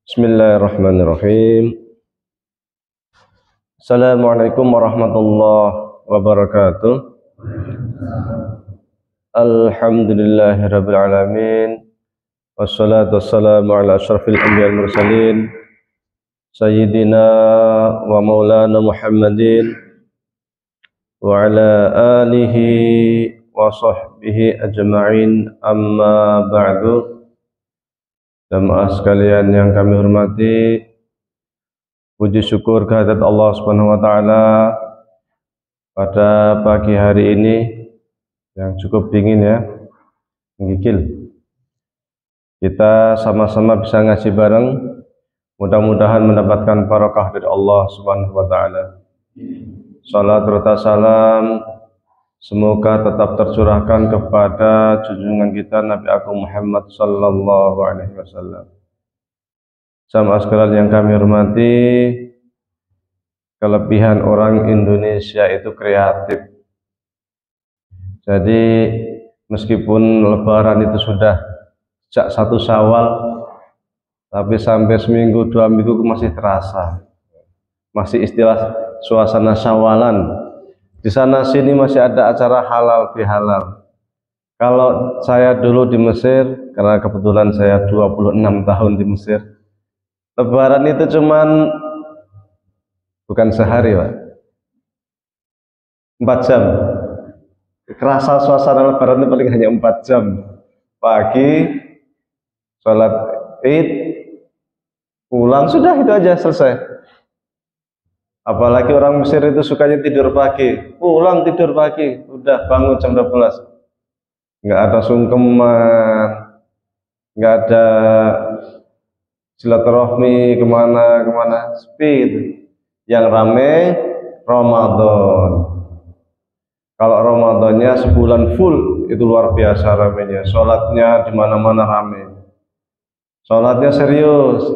Bismillahirrahmanirrahim. Assalamualaikum warahmatullahi wabarakatuh. Alhamdulillahirabbil alamin. Wassalatu wassalamu ala asyrafil anbiya'il mursalin sayyidina wa maulana Muhammadin wa ala alihi wa sahbihi ajma'in, amma ba'du. Jamaah sekalian yang kami hormati, puji syukur kehadirat Allah Subhanahu wa taala pada pagi hari ini yang cukup dingin ya, menggigil. Kita sama-sama bisa ngaji bareng, mudah-mudahan mendapatkan barakah dari Allah Subhanahu wa taala. Salat serta salam semoga tetap tercurahkan kepada junjungan kita Nabi Agung Muhammad sallallahu alaihi wasallam. Sama sekalian yang kami hormati, kelebihan orang Indonesia itu kreatif. Jadi meskipun lebaran itu sudah sejak 1 Syawal, tapi sampai seminggu 2 minggu masih terasa. Masih istilah suasana Syawalan. Di sana sini masih ada acara halal bihalal. Kalau saya dulu di Mesir, karena kebetulan saya 26 tahun di Mesir, lebaran itu cuman bukan sehari, Pak, 4 jam. Kerasa suasana lebaran itu paling hanya 4 jam. Pagi, sholat Id, pulang, sudah itu aja selesai. Apalagi orang Mesir itu sukanya tidur pagi, pulang tidur pagi, udah bangun jam 12. Nggak ada sungkeman, nggak ada silaturahmi kemana-kemana, sepi itu. Yang rame Ramadan. Kalau Ramadannya sebulan full, itu luar biasa ramenya. Sholatnya di mana-mana rame. Sholatnya serius,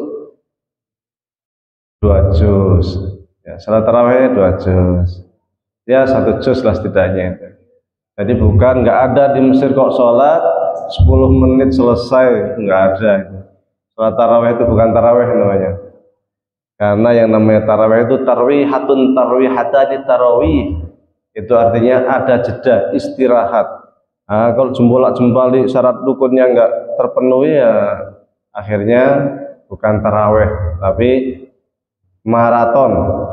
2 juz. Ya, salat tarawih 2 juz, ya 1 juz lah setidaknya itu. Jadi bukan nggak ada di Mesir kok sholat 10 menit selesai, nggak ada itu. Salat tarawih itu bukan tarawih namanya, karena yang namanya tarawih itu tarwihatun tarwihatani tarawih, itu artinya ada jeda istirahat. Nah, kalau jempolak-jempali syarat rukunnya nggak terpenuhi, ya akhirnya bukan tarawih tapi maraton.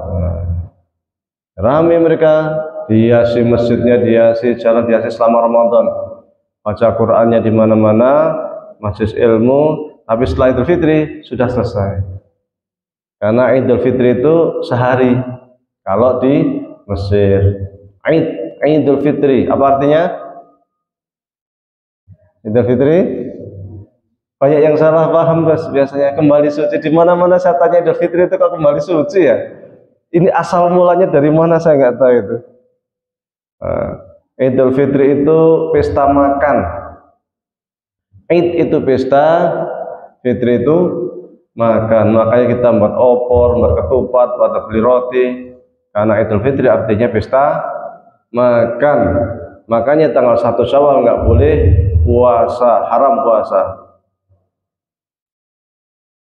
Rame mereka, dihiasi masjidnya, dihiasi jalan, dihiasi selama Ramadan. Baca Qur'annya di mana-mana, majelis ilmu. Tapi setelah Idul Fitri sudah selesai. Karena Idul Fitri itu sehari. Kalau di Mesir, Idul Fitri, apa artinya? Idul Fitri? Banyak yang salah paham, Bos. Biasanya kembali suci. Di mana-mana saya tanya Idul Fitri itu kok kembali suci ya? Ini asal mulanya dari mana saya nggak tahu itu. Idul Fitri itu pesta makan. Id itu pesta, Fitri itu makan. Makanya kita buat opor, buat ketupat, buat beli roti. Karena Idul Fitri artinya pesta makan. Makanya tanggal 1 Syawal nggak boleh puasa, haram puasa.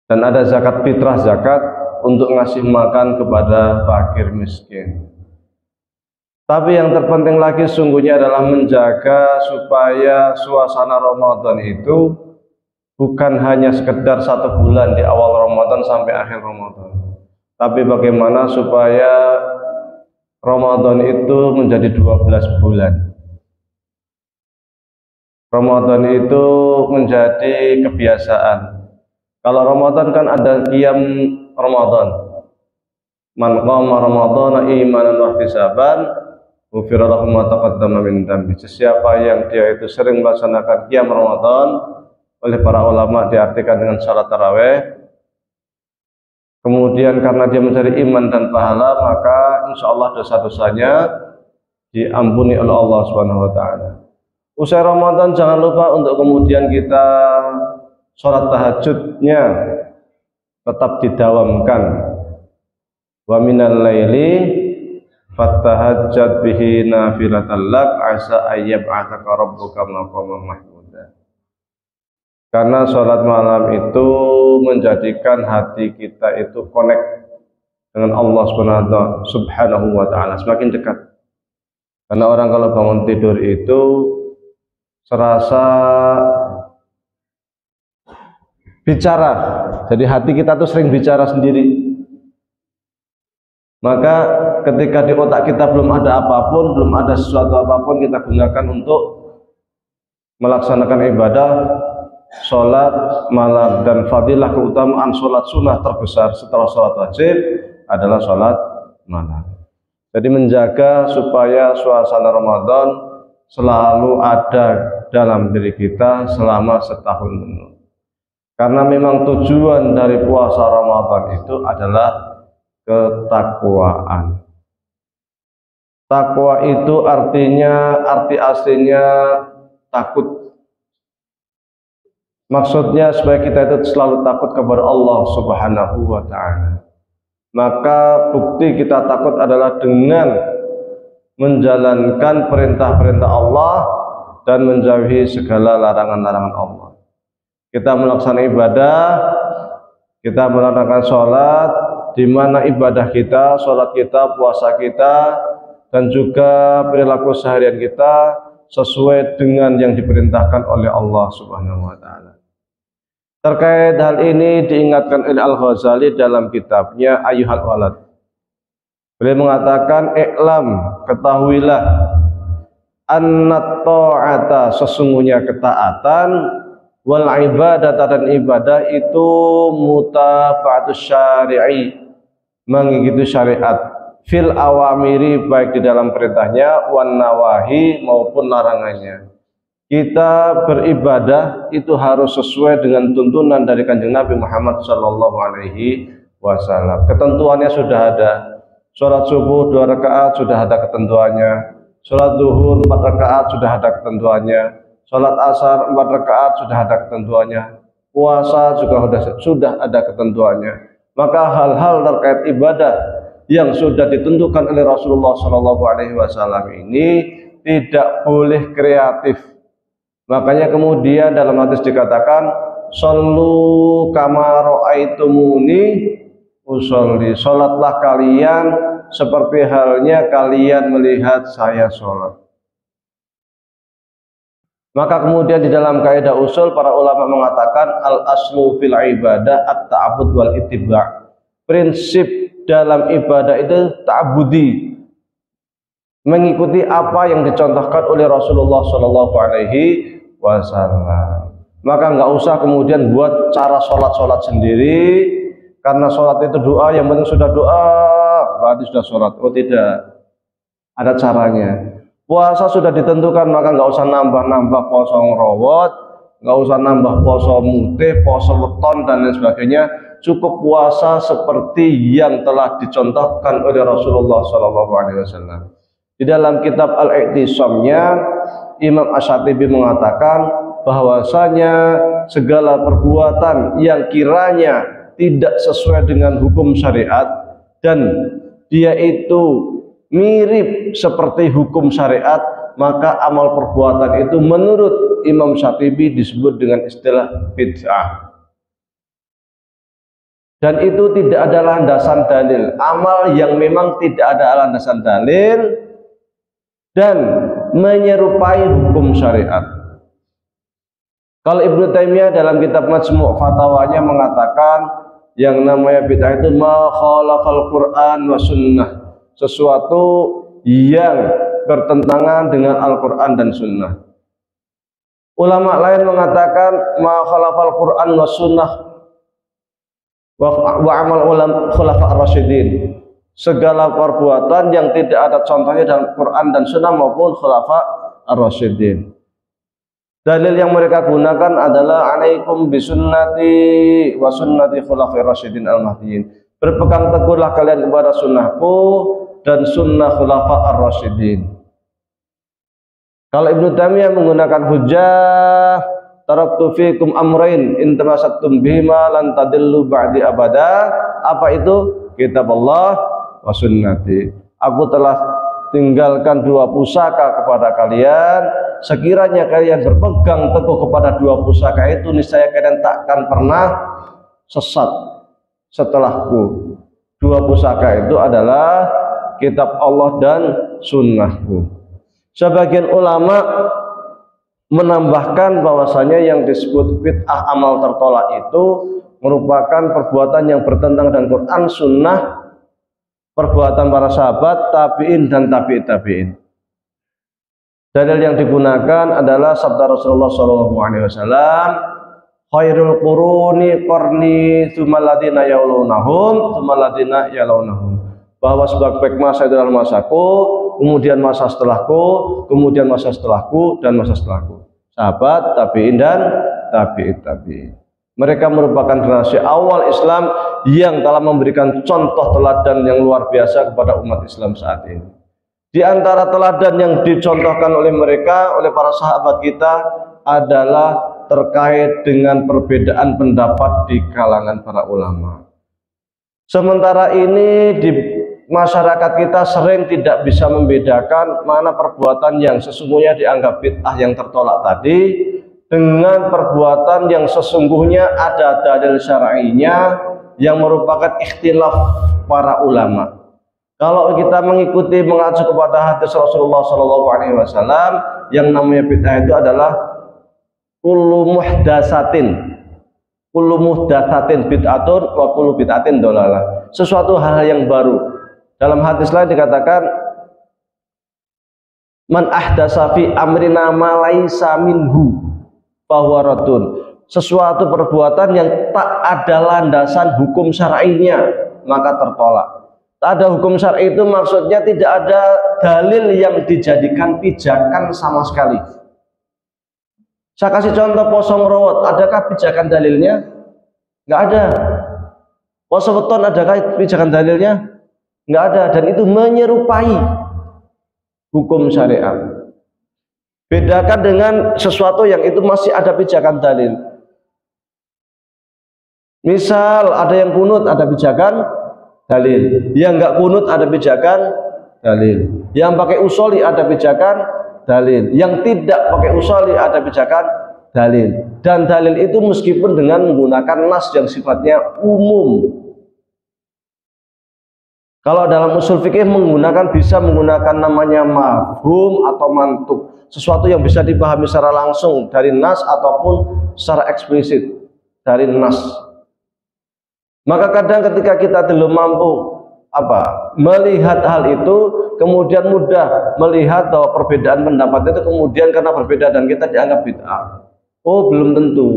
Dan ada zakat fitrah, zakat untuk ngasih makan kepada fakir miskin. Tapi yang terpenting lagi sungguhnya adalah menjaga supaya suasana Ramadan itu bukan hanya sekedar 1 bulan di awal Ramadan sampai akhir Ramadan, tapi bagaimana supaya Ramadan itu menjadi 12 bulan. Ramadan itu menjadi kebiasaan. Kalau Ramadan kan ada qiyam Ramadan. Man qama Ramadhana imanan wa ihtisaban, ghufira lahu ma taqaddama min dhanbi. Siapa yang dia itu sering melaksanakan qiyam Ramadan, oleh para ulama diartikan dengan salat tarawih. Kemudian karena dia mencari iman dan pahala, maka insya Allah dosa-dosanya diampuni oleh Allah Subhanahu wa taala. Usai Ramadan jangan lupa untuk kemudian kita sholat tahajudnya tetap didawamkan. Wa minal laili fattahajjat bihi nafilatan lak asa ayyab'atsaka rabbuka maqaman mahmuda. Karena sholat malam itu menjadikan hati kita itu connect dengan Allah Subhanahu wa Ta'ala, semakin dekat. Karena orang kalau bangun tidur itu serasa bicara, jadi hati kita tuh sering bicara sendiri. Maka ketika di otak kita belum ada apapun, belum ada sesuatu apapun, kita gunakan untuk melaksanakan ibadah sholat malam. Dan fadilah keutamaan sholat sunnah terbesar setelah sholat wajib adalah sholat malam. Jadi menjaga supaya suasana Ramadan selalu ada dalam diri kita selama setahun penuh. Karena memang tujuan dari puasa Ramadan itu adalah ketakwaan. Takwa itu arti aslinya takut. Maksudnya supaya kita itu selalu takut kepada Allah Subhanahu wa Ta'ala. Maka bukti kita takut adalah dengan menjalankan perintah-perintah Allah dan menjauhi segala larangan-larangan Allah. Kita melaksanakan ibadah, kita melaksanakan sholat, di mana ibadah kita, sholat kita, puasa kita, dan juga perilaku seharian kita sesuai dengan yang diperintahkan oleh Allah Subhanahu wa Ta'ala. Terkait hal ini diingatkan oleh Al-Ghazali dalam kitabnya Ayyuhal Walad. Beliau mengatakan, "I'lam, ketahuilah, anna ta'ata, sesungguhnya ketaatan, wal ibadah dan ibadah itu mutaba'atus syari'i, mengikuti syariat, fil awamiri, baik di dalam perintahnya, wan nawahi, maupun larangannya." Kita beribadah itu harus sesuai dengan tuntunan dari Kanjeng Nabi Muhammad sallallahu alaihi wasallam. Ketentuannya sudah ada. Sholat subuh 2 rakaat sudah ada ketentuannya. Sholat zuhur 4 rakaat sudah ada ketentuannya. Sholat asar 4 rakaat sudah ada ketentuannya. Puasa juga sudah ada ketentuannya. Maka hal-hal terkait ibadah yang sudah ditentukan oleh Rasulullah sallallahu alaihi wasallam ini tidak boleh kreatif. Makanya kemudian dalam hadis dikatakan, "Shollu kama ra'aitumuni usolli." Salatlah kalian seperti halnya kalian melihat saya sholat. Maka kemudian di dalam kaidah usul para ulama mengatakan, al-aslu fil ibadah at-ta'abbud wal ittiba'. Prinsip dalam ibadah itu ta'budi, mengikuti apa yang dicontohkan oleh Rasulullah sallallahu alaihi wasallam. Maka nggak usah kemudian buat cara sholat sendiri, karena sholat itu doa, yang penting sudah doa berarti sudah sholat. Oh tidak, ada caranya. Puasa sudah ditentukan, maka nggak usah nambah poso ngerawat, nggak usah nambah poso mutih, poso weton dan lain sebagainya. Cukup puasa seperti yang telah dicontohkan oleh Rasulullah SAW. Di dalam kitab Al-I'tisamnya, Imam Asy-Syatibi mengatakan bahwasanya segala perbuatan yang kiranya tidak sesuai dengan hukum syariat dan dia itu mirip seperti hukum syariat, maka amal perbuatan itu menurut Imam Syatibi disebut dengan istilah bid'ah. Dan itu tidak ada landasan dalil. Amal yang memang tidak ada landasan dalil dan menyerupai hukum syariat. Kalau Ibnu Taimiyah dalam kitab Majmu' Fatawanya mengatakan yang namanya bid'ah itu ma khalafal Qur'an wa sunnah, sesuatu yang bertentangan dengan Al-Quran dan Sunnah. Ulama lain mengatakan ma khalafal Quran wa Sunnah wa amal ulam khulafa ar-rasyidin, segala perbuatan yang tidak ada contohnya dalam Quran dan Sunnah maupun khulafa ar-rasyidin. Dalil yang mereka gunakan adalah alaikum bisunnati wa sunnati khulafai rasyidin al-mahdiyyin. Berpegang teguhlah kalian kepada sunnahku dan sunnah khulafa ar-rasyidin. Kalau Ibnu Taimiyah menggunakan hujjah, taraktu fikum amrain in tamassaktum bihima lan tadillu ba'di abada. Apa itu? Kitab Allah wa sunnati. Aku telah tinggalkan dua pusaka kepada kalian. Sekiranya kalian berpegang teguh kepada dua pusaka itu, niscaya kalian takkan pernah sesat setelahku. Dua pusaka itu adalah kitab Allah dan sunnahku. Sebagian ulama menambahkan bahwasanya yang disebut bid'ah amal tertolak itu merupakan perbuatan yang bertentangan dengan Quran, sunnah, perbuatan para sahabat, tabi'in dan tabi'in. Dalil yang digunakan adalah sabda Rasulullah SAW, khairul quruni qarni tsummal ladzina yalunahum tsummal ladzina yalunahum, bahwa sebaik-baik masa itu adalah masaku, kemudian masa setelahku, kemudian masa setelahku, dan masa setelahku. Sahabat, tabi'in dan tabi'in. Mereka merupakan generasi awal Islam yang telah memberikan contoh teladan yang luar biasa kepada umat Islam saat ini. Di antara teladan yang dicontohkan oleh mereka, oleh para sahabat kita adalah terkait dengan perbedaan pendapat di kalangan para ulama. Sementara ini di masyarakat kita sering tidak bisa membedakan mana perbuatan yang sesungguhnya dianggap bid'ah yang tertolak tadi dengan perbuatan yang sesungguhnya ada dalil syar'inya yang merupakan ikhtilaf para ulama. Kalau kita mengikuti mengacu kepada hadis Rasulullah SAW, yang namanya bid'ah itu adalah kullu muhdatsatin bid'atun wa kullu bid'atin dhalalah. Sesuatu hal yang baru. Dalam hadis lain dikatakan, man ahdatsa fi amrina ma laisa minhu fahuwa raddun. Sesuatu perbuatan yang tak ada landasan hukum syar'inya maka tertolak. Tak ada hukum syar'i itu maksudnya tidak ada dalil yang dijadikan pijakan sama sekali. Saya kasih contoh poso ngrowot, adakah pijakan dalilnya? Enggak ada. Poso weton adakah pijakan dalilnya? Enggak ada, dan itu menyerupai hukum syariat. Bedakan dengan sesuatu yang itu masih ada pijakan dalil. Misal ada yang kunut, ada pijakan dalil. Yang enggak kunut ada pijakan dalil. Yang pakai usoli ada pijakan dalil. Yang tidak pakai usoli ada pijakan dalil. Dan dalil itu meskipun dengan menggunakan nas yang sifatnya umum. Kalau dalam usul fikih bisa menggunakan namanya mafhum atau mantuk, sesuatu yang bisa dipahami secara langsung dari nas ataupun secara eksplisit dari nas. Maka kadang ketika kita belum mampu melihat hal itu, kemudian mudah melihat bahwa perbedaan pendapat itu kemudian karena berbeda dan kita dianggap bid'ah. Oh, belum tentu.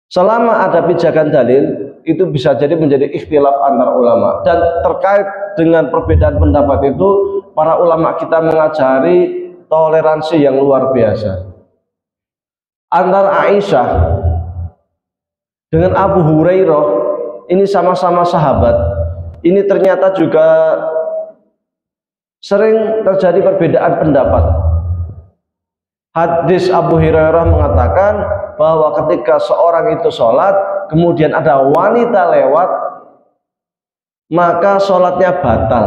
Selama ada pijakan dalil, itu bisa jadi menjadi ikhtilaf antara ulama. Dan terkait dengan perbedaan pendapat itu, para ulama kita mengajari toleransi yang luar biasa. Antara Aisyah dengan Abu Hurairah, ini sama-sama sahabat. Ini ternyata juga sering terjadi perbedaan pendapat. Hadis Abu Hurairah mengatakan bahwa ketika seorang itu sholat, kemudian ada wanita lewat, maka sholatnya batal.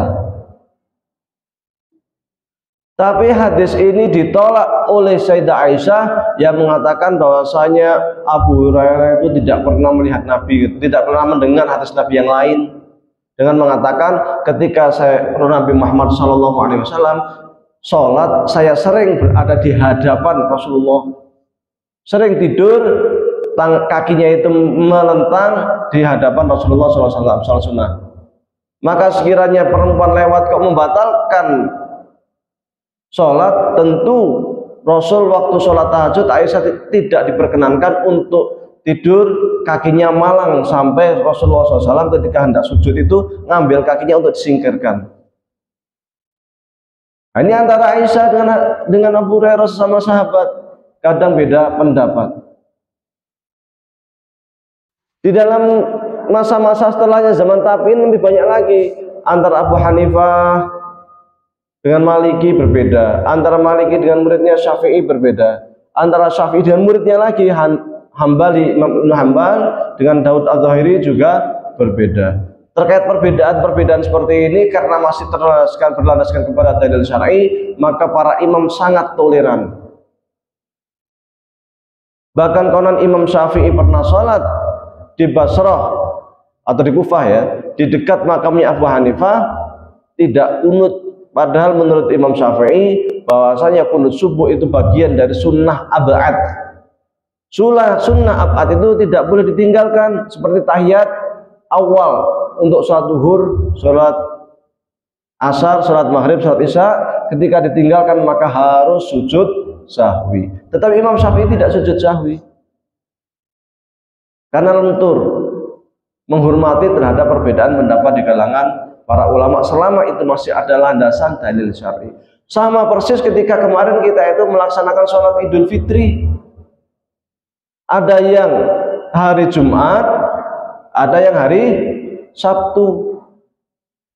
Tapi hadis ini ditolak oleh Sayyidah Aisyah yang mengatakan bahwasanya Abu Hurairah itu tidak pernah melihat Nabi, tidak pernah mendengar hadis Nabi yang lain, dengan mengatakan ketika Nabi Muhammad SAW sholat, saya sering berada di hadapan Rasulullah, sering tidur, kakinya itu melentang di hadapan Rasulullah SAW sholat sunnah. Maka sekiranya perempuan lewat kok membatalkan sholat, tentu Rasul waktu sholat tahajud Aisyah tidak diperkenankan untuk tidur kakinya malang sampai Rasulullah SAW ketika hendak sujud itu ngambil kakinya untuk disingkirkan. Nah, ini antara Aisyah dengan Abu Hurairah sesama sahabat, kadang beda pendapat. Di dalam masa-masa setelahnya zaman tabi'in lebih banyak lagi. Antara Abu Hanifah dengan Maliki berbeda, antara Maliki dengan muridnya Syafi'i berbeda, antara Syafi'i dengan muridnya lagi Hambali, Imam Ibn Hanbal dengan Daud Az-Zahiri juga berbeda. terkait perbedaan-perbedaan seperti ini karena masih berlandaskan kepada dalil syar'i, maka para imam sangat toleran. Bahkan konon Imam Syafi'i pernah sholat di Basrah atau di Kufah ya, di dekat makamnya Abu Hanifah, tidak kunut. Padahal menurut Imam Syafi'i bahwasanya kunut subuh itu bagian dari sunnah ab'ad. Sunnah ab'ad itu tidak boleh ditinggalkan, seperti tahiyat awal untuk sholat duhur, sholat asar, sholat maghrib, sholat isya. Ketika ditinggalkan maka harus sujud sahwi. Tetapi Imam Syafi'i tidak sujud sahwi karena lentur menghormati terhadap perbedaan pendapat di kalangan para ulama selama itu masih ada landasan dalil syar'i. Sama persis ketika kemarin kita itu melaksanakan sholat Idul Fitri, ada yang hari Jumat, ada yang hari Sabtu,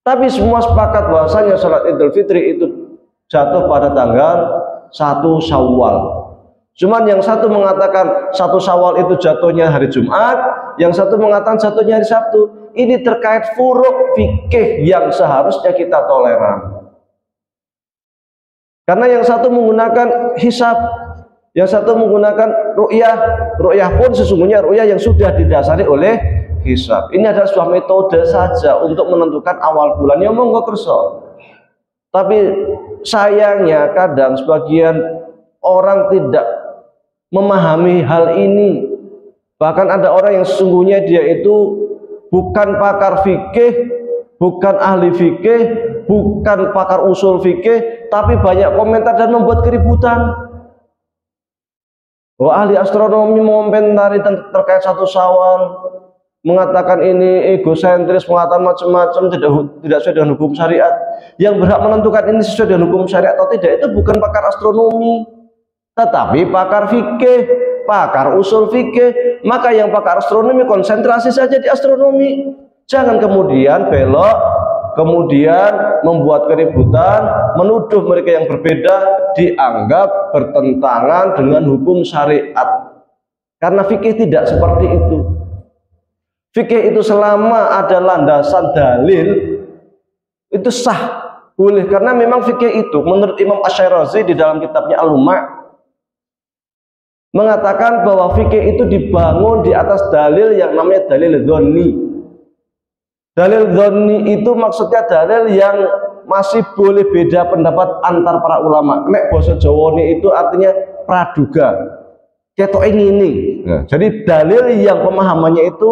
tapi semua sepakat bahwasanya sholat Idul Fitri itu jatuh pada tanggal 1 Syawal. Cuman yang satu mengatakan 1 Syawal itu jatuhnya hari Jumat, yang satu mengatakan jatuhnya hari Sabtu. Ini terkait furuk fikih yang seharusnya kita toleran. Karena yang satu menggunakan hisab, yang satu menggunakan ru'yah. Ru'yah pun sesungguhnya ru'yah yang sudah didasari oleh hisab. Ini adalah sebuah metode saja untuk menentukan awal bulan. Ya monggo kerso. Tapi sayangnya kadang sebagian orang tidak memahami hal ini. Bahkan ada orang yang sesungguhnya dia itu bukan pakar fikih, bukan ahli fikih, bukan pakar usul fikih, tapi banyak komentar dan membuat keributan. Ahli astronomi mengomentari terkait 1 Syawal, mengatakan ini egosentris, mengatakan macam-macam, tidak sesuai dengan hukum syariat. Yang berhak menentukan ini sesuai dengan hukum syariat atau tidak itu bukan pakar astronomi, tetapi pakar fikih, pakar usul fikih. Maka yang pakar astronomi konsentrasi saja di astronomi, jangan kemudian belok, kemudian membuat keributan, menuduh mereka yang berbeda dianggap bertentangan dengan hukum syariat. Karena fikih tidak seperti itu. Fikih itu selama ada landasan dalil itu sah, boleh. Karena memang fikih itu menurut Imam Asy-Syirazi di dalam kitabnya Al-Lumah mengatakan bahwa fikih itu dibangun di atas dalil yang namanya dalil dzanni. Dalil dzanni itu maksudnya dalil yang masih boleh beda pendapat antar para ulama. Nek basa Jawane itu artinya praduga. Ketoke ngene. Nah, jadi dalil yang pemahamannya itu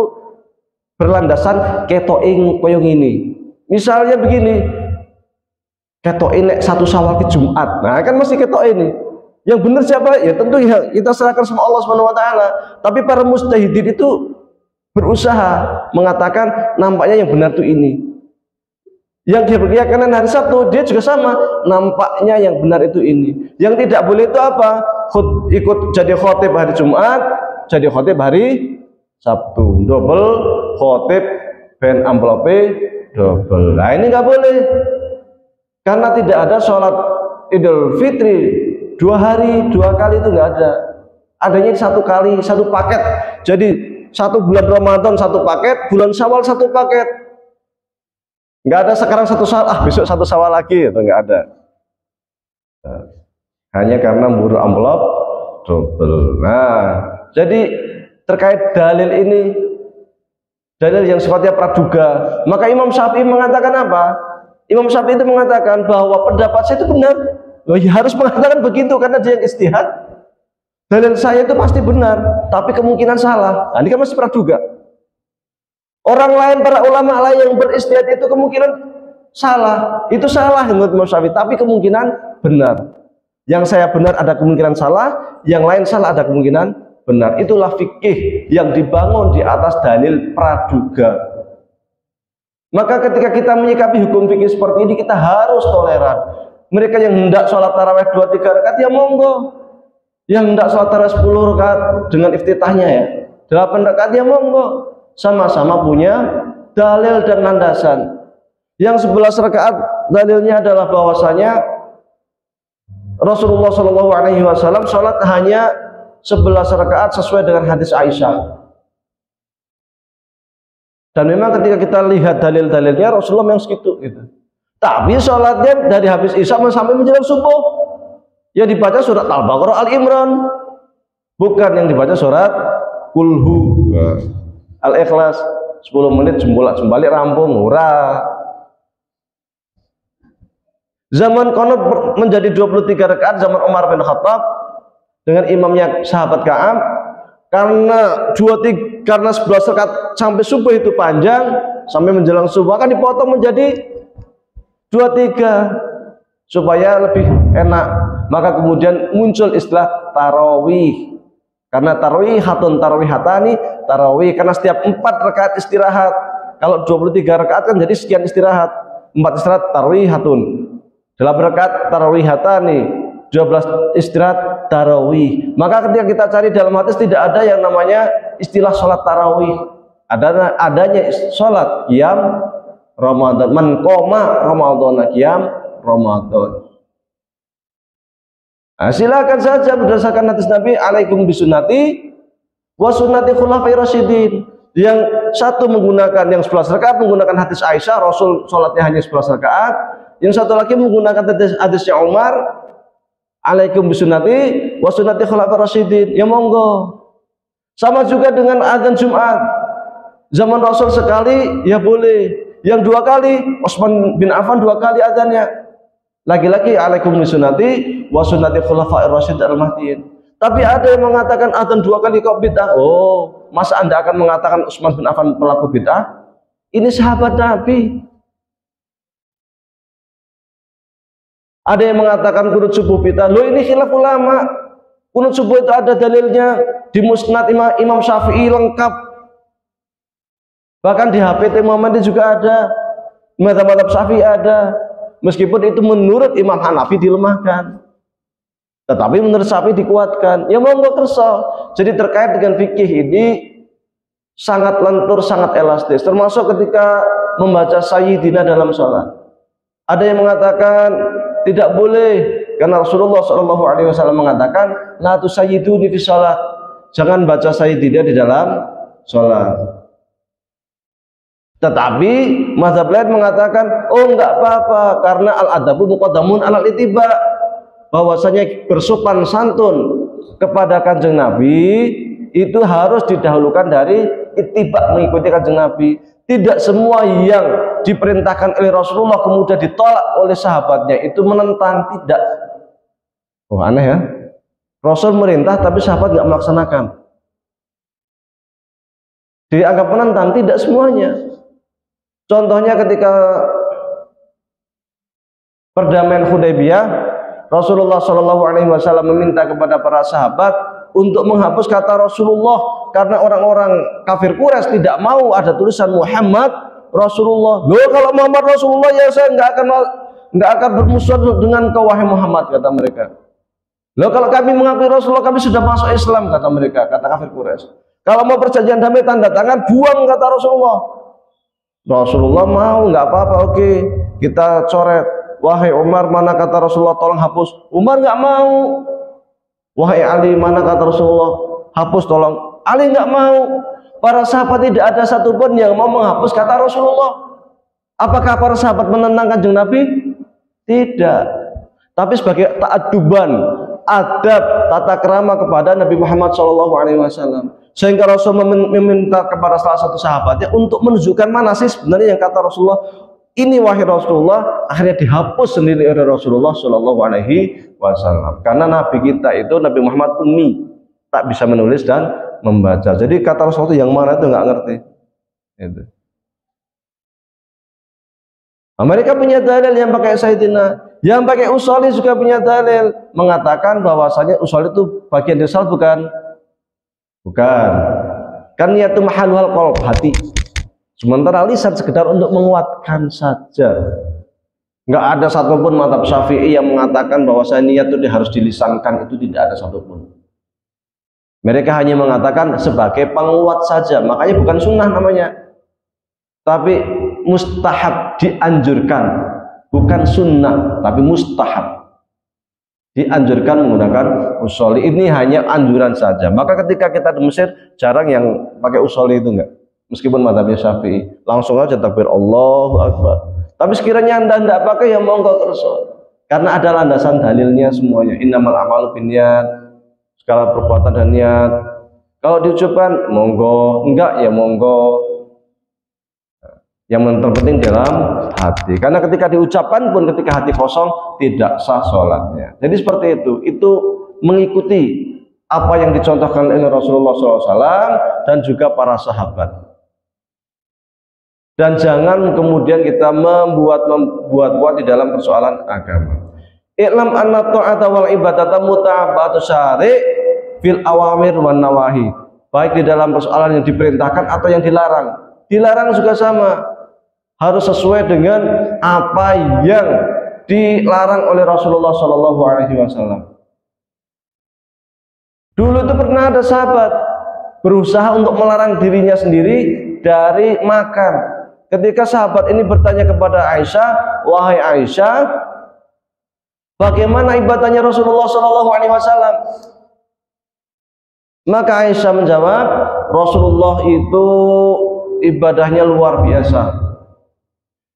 berlandasan ketoke koyo ngene. Misalnya begini, ketoke nek 1 Syawal ke Jumat. Nah, kan masih ketoke ini. Yang benar siapa? Ya tentu ya kita serahkan sama Allah Subhanahu wa taala. Tapi para mujtahidin itu berusaha mengatakan nampaknya yang benar tuh ini. Yang berkeyakinan hari Sabtu dia juga sama, nampaknya yang benar itu ini. Yang tidak boleh itu apa? Ikut jadi khotib hari Jumat, jadi khotib hari Sabtu. Double khotib ben amplope double. Nah, ini nggak boleh. Karena tidak ada sholat Idul Fitri 2 hari 2 kali, itu nggak ada. Adanya 1 kali 1 paket. Jadi 1 bulan Ramadan 1 paket, bulan Syawal 1 paket. Nggak ada sekarang 1 Syawal, besok 1 Syawal lagi, itu nggak ada. Nah, hanya karena buru amplop double. Nah, jadi terkait dalil ini, dalil yang sifatnya praduga, maka Imam Syafi'i mengatakan apa? Imam Syafi'i itu mengatakan bahwa pendapat saya itu benar. Loh, ya harus mengatakan begitu karena dia yang istihad. Dalil saya itu pasti benar, tapi kemungkinan salah. Nah, ini kan masih praduga. Orang lain, para ulama lain yang beristihad itu kemungkinan salah. Itu salah menurut Imam Syafi'i, tapi kemungkinan benar. Yang saya benar ada kemungkinan salah, yang lain salah ada kemungkinan benar. Itulah fikih yang dibangun di atas dalil praduga. Maka ketika kita menyikapi hukum fikih seperti ini, kita harus toleran. Mereka yang hendak sholat tarawih 2-3 rakaat ya monggo. Yang hendak sholat tarawih 10 rakaat dengan iftitahnya ya 8 rakaat ya monggo. Sama-sama punya dalil dan landasan. Yang 11 rakaat dalilnya adalah bahwasanya Rasulullah SAW sholat hanya 11 rakaat sesuai dengan hadis Aisyah. Dan memang ketika kita lihat dalil-dalilnya Rasulullah yang segitu gitu. Tapi sholatnya dari habis isya sampai menjelang subuh. Yang dibaca surat Al-Baqarah, Al-Imran. Bukan yang dibaca surat Kulhu, Al-Ikhlas. 10 menit jembalik rampung, ora. Zaman kono menjadi 23 rakaat zaman Umar bin Khattab dengan imamnya sahabat Ka'ab, karena 11 rakaat sampai subuh itu panjang, sampai menjelang subuh akan dipotong menjadi 23 supaya lebih enak. Maka kemudian muncul istilah tarawih, karena tarawih karena setiap 4 rakaat istirahat. Kalau 23 rakaat kan jadi sekian istirahat, 4 istirahat tarawih 8 rakaat tarawih-hatani, 12 istirahat tarawih. Maka ketika kita cari dalam hadis tidak ada yang namanya istilah sholat tarawih. Adanya sholat qiyam Ramadan, man qoma Ramadan qiyam Ramadan. Nah, silakan saja berdasarkan hadis Nabi, alaikum bisunnati wa sunnati khulafai rasyidin. Yang satu menggunakan yang 11 rakaat menggunakan hadis Aisyah, Rasul sholatnya hanya 11 rakaat. Yang satu lagi menggunakan hadisnya Umar, alaikum bisunnati wa sunnati khulafai rasyidin. Ya monggo. Sama juga dengan azan Jumat. Zaman Rasul sekali ya boleh. Yang 2 kali, Utsman bin Affan 2 kali azannya. Lagi-lagi alaikum bisunnati wa sunnati khulafai rasyidin al-mahdiyyin. Tapi ada yang mengatakan azan 2 kali kok bid'ah. Oh, masa Anda akan mengatakan Utsman bin Affan pelaku bid'ah? Ini sahabat Nabi. Ada yang mengatakan kunut subuh bid'ah. Loh, ini khilaf ulama. Kunut subuh itu ada dalilnya di Musnad Imam Syafi'i lengkap. Bahkan di HPT Muhammadiyah juga ada. Mazhab Syafi'i ada. Meskipun itu menurut Imam Hanafi dilemahkan. Tetapi menurut Syafi'i dikuatkan. Ya monggo kersa. Jadi terkait dengan fikih ini sangat lentur, sangat elastis. Termasuk ketika membaca sayyidina dalam sholat. Ada yang mengatakan tidak boleh karena Rasulullah SAW mengatakan la tusayyiduni fi sholat. Jangan baca sayyidina di dalam sholat. Tetapi mazhab lain mengatakan oh enggak apa-apa karena al-adabu muqaddamun alal ittiba, bahwasanya bersopan santun kepada Kanjeng Nabi itu harus didahulukan dari ittiba, mengikuti Kanjeng Nabi. Tidak semua yang diperintahkan oleh Rasulullah kemudian ditolak oleh sahabatnya itu menentang, tidak. Oh aneh ya, Rasul merintah tapi sahabat nggak melaksanakan, dianggap menentang. Tidak semuanya. Contohnya ketika perdamaian Hudaybiyah, Rasulullah SAW meminta kepada para sahabat untuk menghapus kata Rasulullah karena orang-orang kafir Quraisy tidak mau ada tulisan Muhammad Rasulullah. Loh, kalau Muhammad Rasulullah ya saya nggak akan bermusuhan dengan kau wahai Muhammad, kata mereka. Loh, kalau kami mengakui Rasulullah kami sudah masuk Islam, kata mereka, kata kafir Quraisy. Kalau mau perjanjian damai tanda tangan, buang, kata Rasulullah. Rasulullah mau, nggak apa-apa, oke, kita coret. Wahai Umar, mana kata Rasulullah tolong hapus. Umar nggak mau. Wahai Ali, mana kata Rasulullah hapus, tolong. Ali nggak mau. Para sahabat tidak ada satupun yang mau menghapus kata Rasulullah. Apakah para sahabat menentang Kanjeng Nabi? Tidak. Tapi sebagai ta'adduban, adab, tata krama kepada Nabi Muhammad SAW. Sehingga Rasul meminta kepada salah satu sahabatnya untuk menunjukkan mana sih sebenarnya yang kata Rasulullah. Ini wahai Rasulullah, akhirnya dihapus sendiri oleh Rasulullah SAW. Karena Nabi kita itu Nabi Muhammad ummi, tak bisa menulis dan membaca. Jadi kata Rasulullah yang mana itu nggak ngerti. Itu. Mereka punya dalil yang pakai sayyidina, yang pakai usoli juga punya dalil mengatakan bahwasanya usoli itu bagian dari salat, bukan? Bukan. Kan niatu mahalul qalb, hati. Sementara lisan sekedar untuk menguatkan saja. Nggak ada satupun mazhab Syafi'i yang mengatakan bahwa niat itu harus dilisankan, itu tidak ada satupun. Mereka hanya mengatakan sebagai penguat saja, makanya bukan sunnah namanya, tapi mustahab, dianjurkan, bukan sunnah tapi mustahab, dianjurkan menggunakan usoli. Ini hanya anjuran saja. Maka ketika kita di Mesir jarang yang pakai usoli itu, enggak. meskipun mazhabnya Syafi'i. Langsung aja takbir Allahu Akbar. Tapi sekiranya Anda tidak pakai ya monggo kerso. Karena ada landasan dalilnya semuanya. Innamal a'malu binniyat, segala perbuatan dan niat. Kalau diucapkan monggo, enggak ya monggo. Yang terpenting dalam hati. Karena ketika diucapkan pun ketika hati kosong tidak sah sholatnya. Jadi seperti itu. Itu mengikuti apa yang dicontohkan oleh Rasulullah SAW dan juga para sahabat. Dan jangan kemudian kita membuat-buat di dalam persoalan agama. I'lam anna ta'ata wal ibadata mutaba'atu syari' fil awamir wan nawahi. Baik di dalam persoalan yang diperintahkan atau yang dilarang. Dilarang juga sama. Harus sesuai dengan apa yang dilarang oleh Rasulullah SAW. Dulu itu pernah ada sahabat berusaha untuk melarang dirinya sendiri dari makan. Ketika sahabat ini bertanya kepada Aisyah, wahai Aisyah, bagaimana ibadahnya Rasulullah SAW? Maka Aisyah menjawab, Rasulullah itu ibadahnya luar biasa.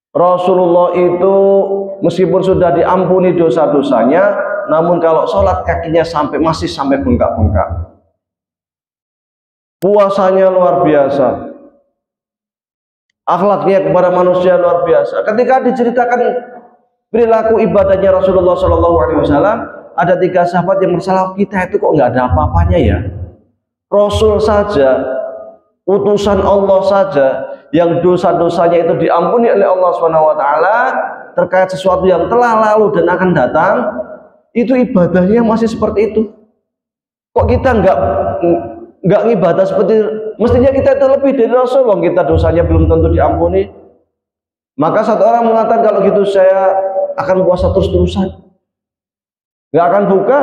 Rasulullah itu meskipun sudah diampuni dosa-dosanya, namun kalau sholat kakinya masih sampai bengkak-bengkak. Puasanya luar biasa. Akhlaknya kepada manusia luar biasa. Ketika diceritakan perilaku ibadahnya Rasulullah SAW, ada 3 sahabat yang bersalah, kita itu kok nggak ada apa-apanya ya. Rasul saja, utusan Allah saja, yang dosa-dosanya itu diampuni oleh Allah SWT terkait sesuatu yang telah lalu dan akan datang, itu ibadahnya masih seperti itu. Kok kita nggak ngibadah seperti mestinya kita itu lebih dari Rasulullah, kita dosanya belum tentu diampuni. Maka satu orang mengatakan, kalau gitu saya akan puasa terus-terusan, nggak akan buka.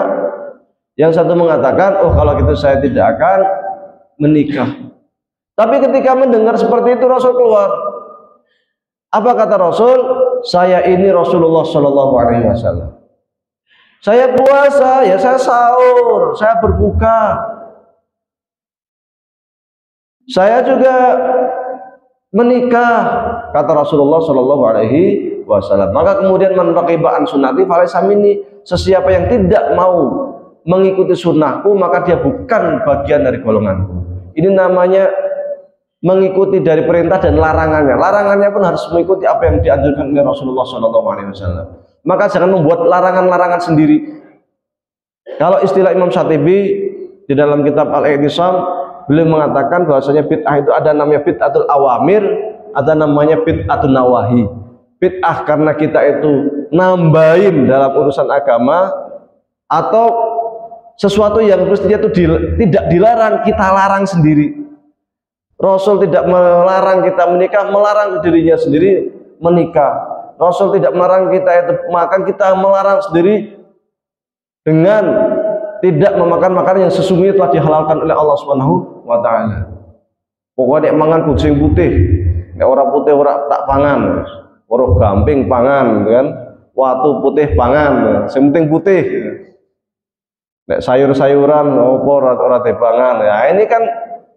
Yang satu mengatakan, oh kalau gitu saya tidak akan menikah. Tapi ketika mendengar seperti itu Rasul keluar. Apa kata Rasul? Saya ini Rasulullah SAW. Saya puasa, ya saya sahur, saya berbuka. Saya juga menikah, kata Rasulullah SAW. Maka kemudian man raqiba an sunnati falaysa minni, sesiapa yang tidak mau mengikuti sunnahku maka dia bukan bagian dari golonganku. Ini namanya mengikuti dari perintah dan larangannya. Larangannya pun harus mengikuti apa yang dianjurkan oleh Rasulullah SAW. Maka jangan membuat larangan-larangan sendiri. Kalau istilah Imam Syatibi di dalam kitab Al-I'tisam, beliau mengatakan bahwasanya bid'ah itu ada namanya bid'atul awamir, ada namanya bid'atul nawahi. Bid'ah karena kita itu nambahin dalam urusan agama, atau sesuatu yang mestinya itu tidak dilarang, kita larang sendiri. Rasul tidak melarang kita menikah, melarang dirinya sendiri menikah. Rasul tidak melarang kita itu makan, kita melarang sendiri dengan tidak memakan makanan yang sesungguhnya telah dihalalkan oleh Allah SWT. Pokoknya mangan kucing putih, orang putih orang tak pangan, orang gamping pangan, kan? Watu putih pangan, yang penting putih. Nek sayur-sayuran ora tepangan. Ya,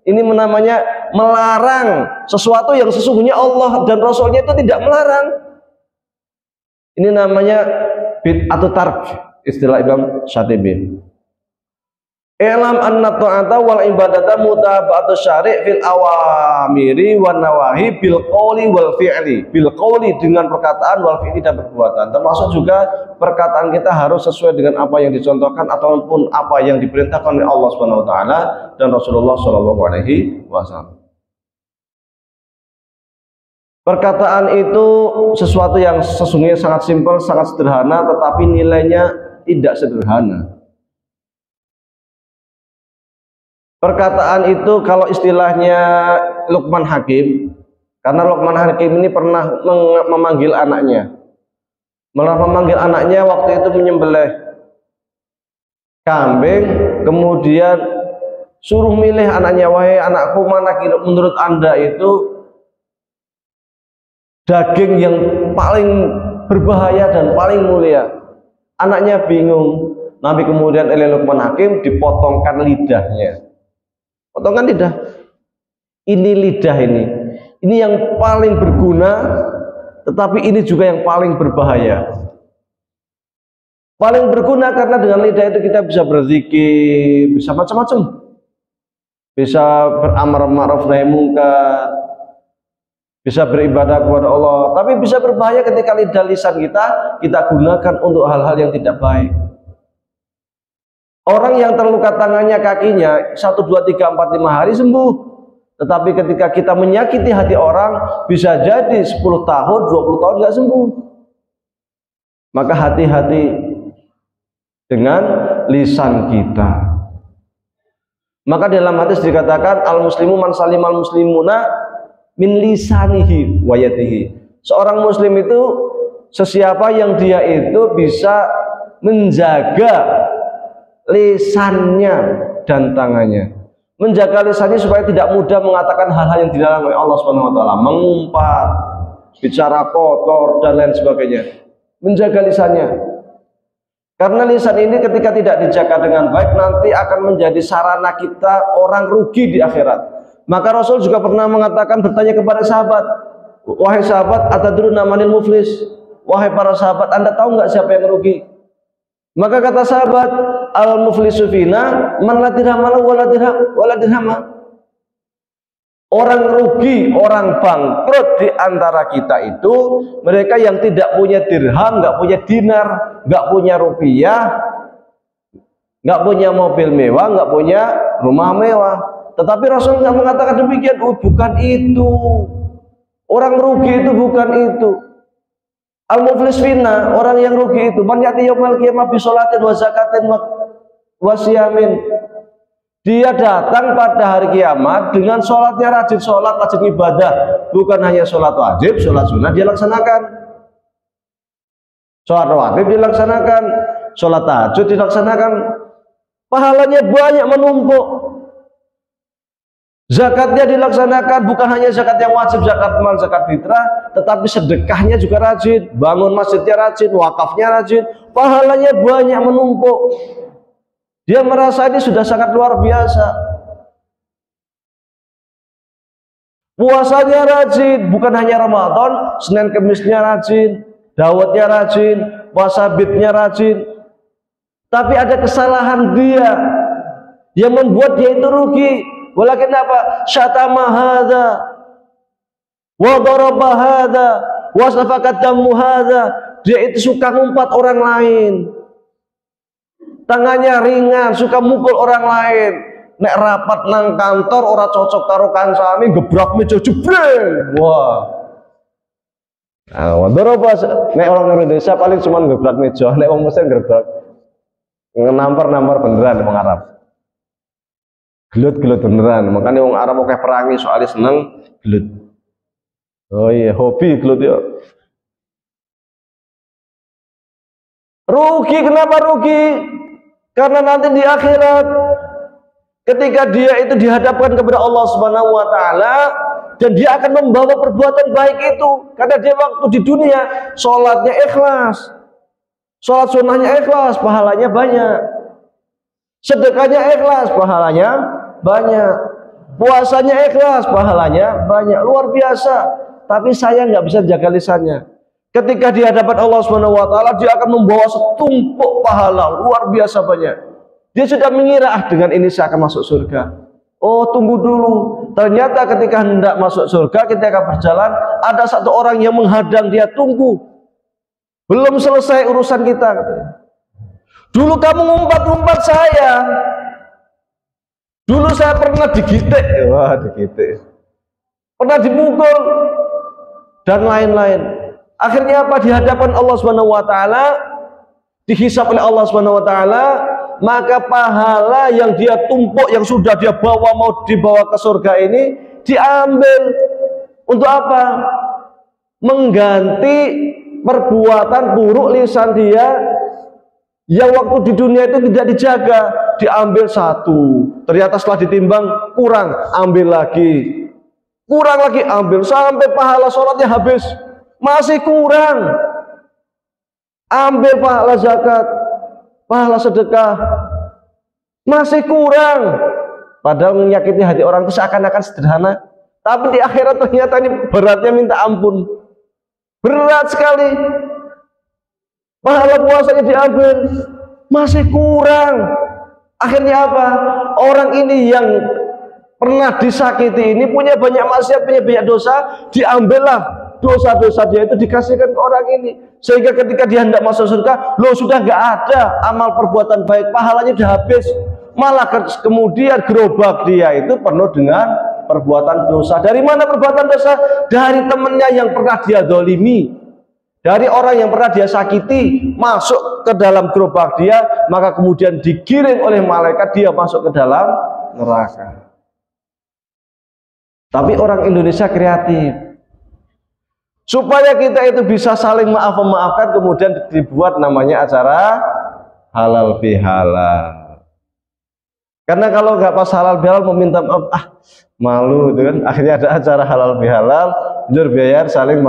ini namanya melarang sesuatu yang sesungguhnya Allah dan Rasulnya itu tidak melarang. Ini namanya bid'atut tark, istilah Imam Syatibi. I'lam anna ta'ata wal ibadata mutaba'atu syari' fil awamiri wan nawahi bil qawli wal fi'li. Bil qawli dengan perkataan, wal fi'li dan perbuatan. Termasuk juga perkataan kita harus sesuai dengan apa yang dicontohkan ataupun apa yang diperintahkan oleh Allah Subhanahu wa taala dan Rasulullah sallallahu alaihi wasallam. Perkataan itu sesuatu yang sesungguhnya sangat simpel, sangat sederhana, tetapi nilainya tidak sederhana. Perkataan itu kalau istilahnya Luqman Hakim, karena Luqman Hakim ini pernah memanggil anaknya. Memanggil anaknya waktu itu menyembelih kambing, kemudian suruh milih anaknya, wahai anakku, mana menurut Anda itu daging yang paling berbahaya dan paling mulia. Anaknya bingung. Nabi kemudian oleh Luqman Hakim dipotongkan lidahnya. Potongkan lidah. Ini lidah ini yang paling berguna, tetapi ini juga yang paling berbahaya. Paling berguna karena dengan lidah itu kita bisa berzikir, bisa macam-macam, bisa beramar ma'ruf nahi munkar, bisa beribadah kepada Allah. Tapi bisa berbahaya ketika lidah lisan kita gunakan untuk hal-hal yang tidak baik. Orang yang terluka tangannya, kakinya 1, 2, 3, 4, 5 hari sembuh. Tetapi ketika kita menyakiti hati orang, bisa jadi 10 tahun, 20 tahun nggak sembuh. Maka hati-hati dengan lisan kita. Maka dalam hadis dikatakan al-muslimu man salimal muslimuna min lisanihi wa yadihi. Seorang muslim itu sesiapa yang dia itu bisa menjaga lisannya dan tangannya. Menjaga lisannya supaya tidak mudah mengatakan hal-hal yang dilarang oleh Allah Subhanahu wa taala, mengumpat, bicara kotor dan lain sebagainya. Menjaga lisannya. Karena lisan ini ketika tidak dijaga dengan baik nanti akan menjadi sarana kita orang rugi di akhirat. Maka Rasul juga pernah mengatakan, bertanya kepada sahabat, wahai sahabat, atadruna manil muflis? Wahai para sahabat, Anda tahu nggak siapa yang rugi? Maka kata sahabat, al-muflisu fina man la dirham lahu wa la dirham. Orang rugi, orang bangkrut di antara kita itu mereka yang tidak punya dirham, nggak punya dinar, nggak punya rupiah, nggak punya mobil mewah, nggak punya rumah mewah. Tetapi Rasul nggak mengatakan demikian. Bukan itu. Orang rugi itu bukan itu. Al-muflis fina, orang yang rugi itu man yati yaumil qiyamah bi sholatin wa zakatin wa siyamin. Dia datang pada hari kiamat dengan sholatnya rajin sholat, rajin ibadah. Bukan hanya sholat wajib, sholat sunnah dia laksanakan. Sholat wajib dilaksanakan, sholat tahajud dilaksanakan. Pahalanya banyak menumpuk. Zakatnya dilaksanakan, bukan hanya zakat yang wajib, zakat mal, zakat fitrah, tetapi sedekahnya juga rajin, bangun masjidnya rajin, wakafnya rajin, pahalanya banyak menumpuk. Dia merasa ini sudah sangat luar biasa. Puasanya rajin, bukan hanya Ramadan, Senin Kemisnya rajin, Dawatnya rajin, puasa bidnya rajin. Tapi ada kesalahan dia yang membuat dia itu rugi. Walakin apa? Syatama hadza wa daraba hadza wa safakat damu hadza. Dia itu suka ngumpat orang lain. Tangannya ringan, suka mukul orang lain. Nek rapat nang kantor ora cocok karo kancane gebrak meja jebreng. Wah. Nah, daraba nek orang Indonesia paling cuma gebrak meja, nek wong Mesir gebrak nampar-nampar beneran wong Arab. Gelut-gelut beneran, makanya wong Arab oke perangi soalnya seneng gelut. Oh iya, hobi gelut ya. Rugi, kenapa rugi? Karena nanti di akhirat ketika dia itu dihadapkan kepada Allah Subhanahu wa taala dan dia akan membawa perbuatan baik itu karena dia waktu di dunia sholatnya ikhlas. Sholat sunnahnya ikhlas, pahalanya banyak. Sedekahnya ikhlas, pahalanya banyak. Puasanya ikhlas, pahalanya banyak. Luar biasa. Tapi saya nggak bisa jaga lisannya. Ketika di hadapan Allah Subhanahu wa taala dia akan membawa setumpuk pahala luar biasa banyak. Dia sudah mengira dengan ini saya akan masuk surga. Oh, tunggu dulu. Ternyata ketika hendak masuk surga, ketika berjalan ada satu orang yang menghadang dia. Tunggu. Belum selesai urusan kita. Dulu kamu ngumpat-ngumpat saya. Dulu saya pernah digitik. Wah, digitik. Pernah dipukul dan lain-lain. Akhirnya apa? Di hadapan Allah Subhanahu wa taala, dihisab oleh Allah Subhanahu wa taala, maka pahala yang dia tumpuk yang sudah dia bawa mau dibawa ke surga ini diambil untuk apa? Mengganti perbuatan buruk lisan dia yang waktu di dunia itu tidak dijaga. Diambil satu, ternyata setelah ditimbang kurang, ambil lagi, kurang lagi, ambil sampai pahala sholatnya habis, masih kurang. Ambil pahala zakat, pahala sedekah, masih kurang. Padahal menyakiti hati orang itu seakan-akan sederhana, Tapi di akhirat ternyata ini beratnya minta ampun. Berat sekali. Pahala puasanya diambil, masih kurang. Akhirnya apa? Orang ini yang pernah disakiti ini punya banyak maksiat, punya banyak dosa, diambillah dosa-dosa dia itu dikasihkan ke orang ini. Sehingga ketika dia hendak masuk surga, loh sudah nggak ada amal perbuatan baik, pahalanya sudah habis. Malah kemudian gerobak dia itu penuh dengan perbuatan dosa. Dari mana perbuatan dosa? Dari temannya yang pernah dia dolimi, dari orang yang pernah dia sakiti, masuk ke dalam gerobak dia, maka kemudian digiring oleh malaikat, dia masuk ke dalam neraka. Tapi orang Indonesia kreatif, supaya kita itu bisa saling maaf-memaafkan, kemudian dibuat namanya acara halal bihalal. Karena kalau nggak pas halal bihalal meminta maaf, malu itu kan. Akhirnya ada acara halal bihalal, jujur biar saling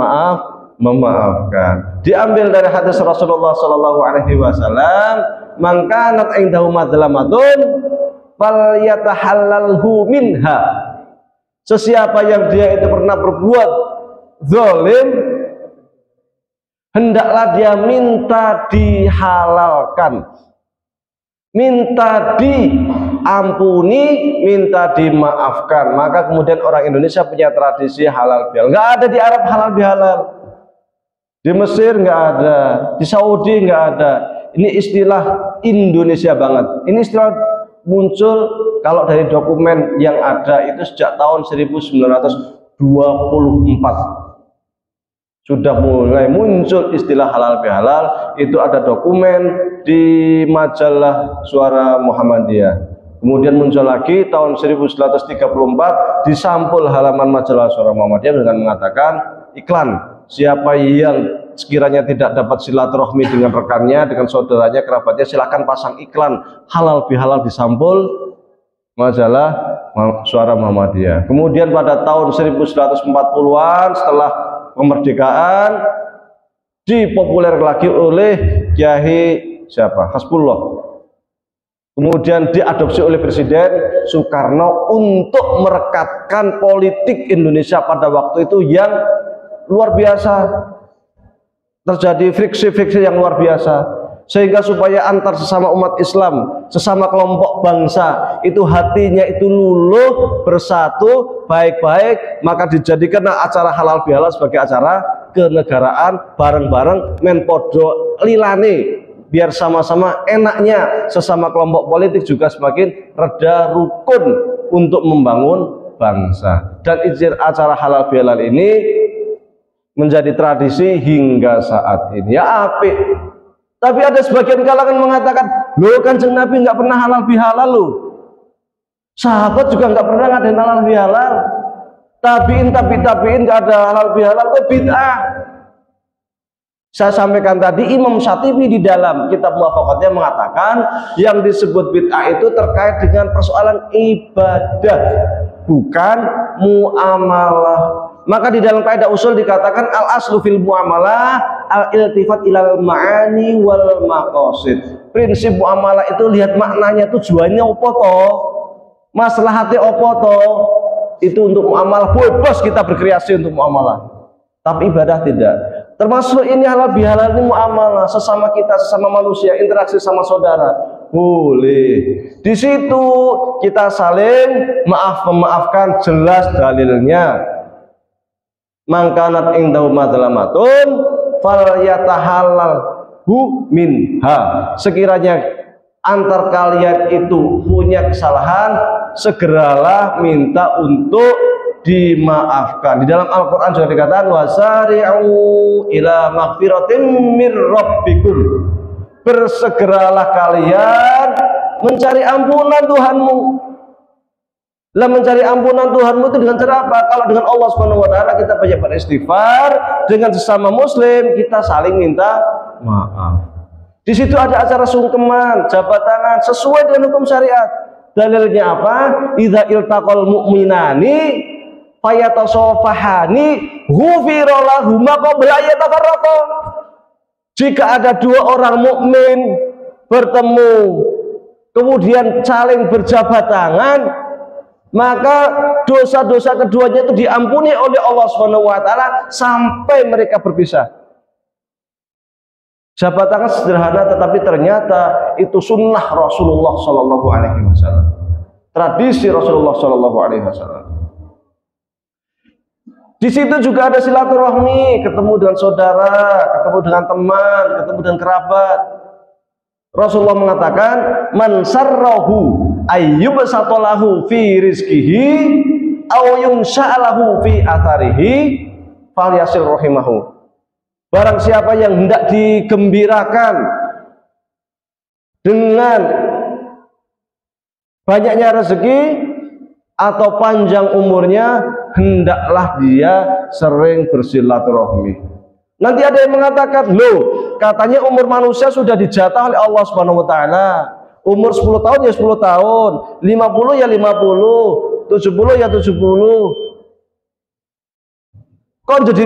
memaafkan. Diambil dari hadis Rasulullah Shallallahu Alaihi Wasallam, "Mangkanat indahu madlamatun, falyatahallalhu minha." Sesiapa yang dia itu pernah berbuat zalim, hendaklah dia minta dihalalkan, minta diampuni, minta dimaafkan. Maka kemudian orang Indonesia punya tradisi halal bihalal. Nggak ada di Arab halal bihalal, di Mesir nggak ada, di Saudi nggak ada. Ini istilah Indonesia banget. Ini istilah muncul kalau dari dokumen yang ada itu sejak tahun 1924 sudah mulai muncul istilah halal bihalal. Itu ada dokumen di majalah Suara Muhammadiyah. Kemudian muncul lagi tahun 1934 di sampul halaman majalah Suara Muhammadiyah dengan mengatakan iklan, siapa yang sekiranya tidak dapat silaturahmi dengan rekannya, dengan saudaranya, kerabatnya, silakan pasang iklan halal bihalal di sampul majalah Suara Muhammadiyah. Kemudian pada tahun 1940-an setelah kemerdekaan dipopuler lagi oleh Kiai siapa? Hasbullah. Kemudian diadopsi oleh Presiden Soekarno untuk merekatkan politik Indonesia pada waktu itu yang luar biasa. Terjadi friksi-friksi yang luar biasa, sehingga supaya antar sesama umat Islam, sesama kelompok bangsa itu hatinya itu luluh, bersatu, baik-baik, maka dijadikan acara halal bihalal sebagai acara kenegaraan bareng-bareng menpodo lilane, biar sama-sama enaknya sesama kelompok politik juga semakin reda, rukun untuk membangun bangsa. Dan izin acara halal bihalal ini menjadi tradisi hingga saat ini. Ya apik. Tapi ada sebagian kalangan mengatakan, loh Kanjeng Nabi nggak pernah halal bihalal loh. Sahabat juga nggak pernah ngadain halal bihalal. Tabiin nggak ada halal bihalal, itu bid'ah. Saya sampaikan tadi, Imam Syatibi di dalam kitab Muwafaqatnya mengatakan yang disebut bid'ah itu terkait dengan persoalan ibadah, bukan muamalah. Maka di dalam kaidah usul dikatakan al aslu fil muamalah al iltifat ilal ma'ani wal maqasid. Prinsip muamalah itu lihat maknanya, tujuannya apa toh, maslahatnya apa toh. Itu untuk muamalah, bebas kita berkreasi untuk muamalah. Tapi ibadah tidak. Termasuk ini halal bihalal, ini muamalah sesama kita, sesama manusia, interaksi sama saudara. Boleh. Di situ kita saling memaafkan, jelas dalilnya. Mangkanat indahu madlamatun falyatahallalhu minha. Sekiranya antar kalian itu punya kesalahan, segeralah minta untuk dimaafkan. Di dalam Al-Quran juga dikatakan wasari'u ila maghfiratin mir rabbikum. Bersegeralah kalian mencari ampunan Tuhanmu. Lah mencari ampunan Tuhanmu itu dengan cara apa? Kalau dengan Allah Subhanahu wa taala kita banyak beristighfar, dengan sesama muslim kita saling minta maaf. Di situ ada acara sungkeman, jabat tangan sesuai dengan hukum syariat. Dalilnya apa? Idza iltaqal mu'minani fayatasafahani ghufira lahum ma qabla yatafarraqa. Jika ada dua orang mukmin bertemu kemudian saling berjabat tangan, maka dosa-dosa keduanya itu diampuni oleh Allah Subhanahu wa taala sampai mereka berpisah. Jabat tangan sederhana, tetapi ternyata itu sunnah Rasulullah Shallallahu Alaihi Wasallam, tradisi Rasulullah Shallallahu Alaihi Wasallam. Di situ juga ada silaturahmi, ketemu dengan saudara, ketemu dengan teman, ketemu dengan kerabat. Rasulullah mengatakan, man sarrahu ayyubsatalahu fi rizqihi aw yunsha'alahu fi atharihi falyasil rahimahu. Barang siapa yang hendak digembirakan dengan banyaknya rezeki atau panjang umurnya, hendaklah dia sering bersilaturahmi. Nanti ada yang mengatakan, loh, katanya umur manusia sudah dijatah oleh Allah Subhanahu wa taala. Umur 10 tahun ya 10 tahun, 50 ya 50, 70 ya 70. Kok jadi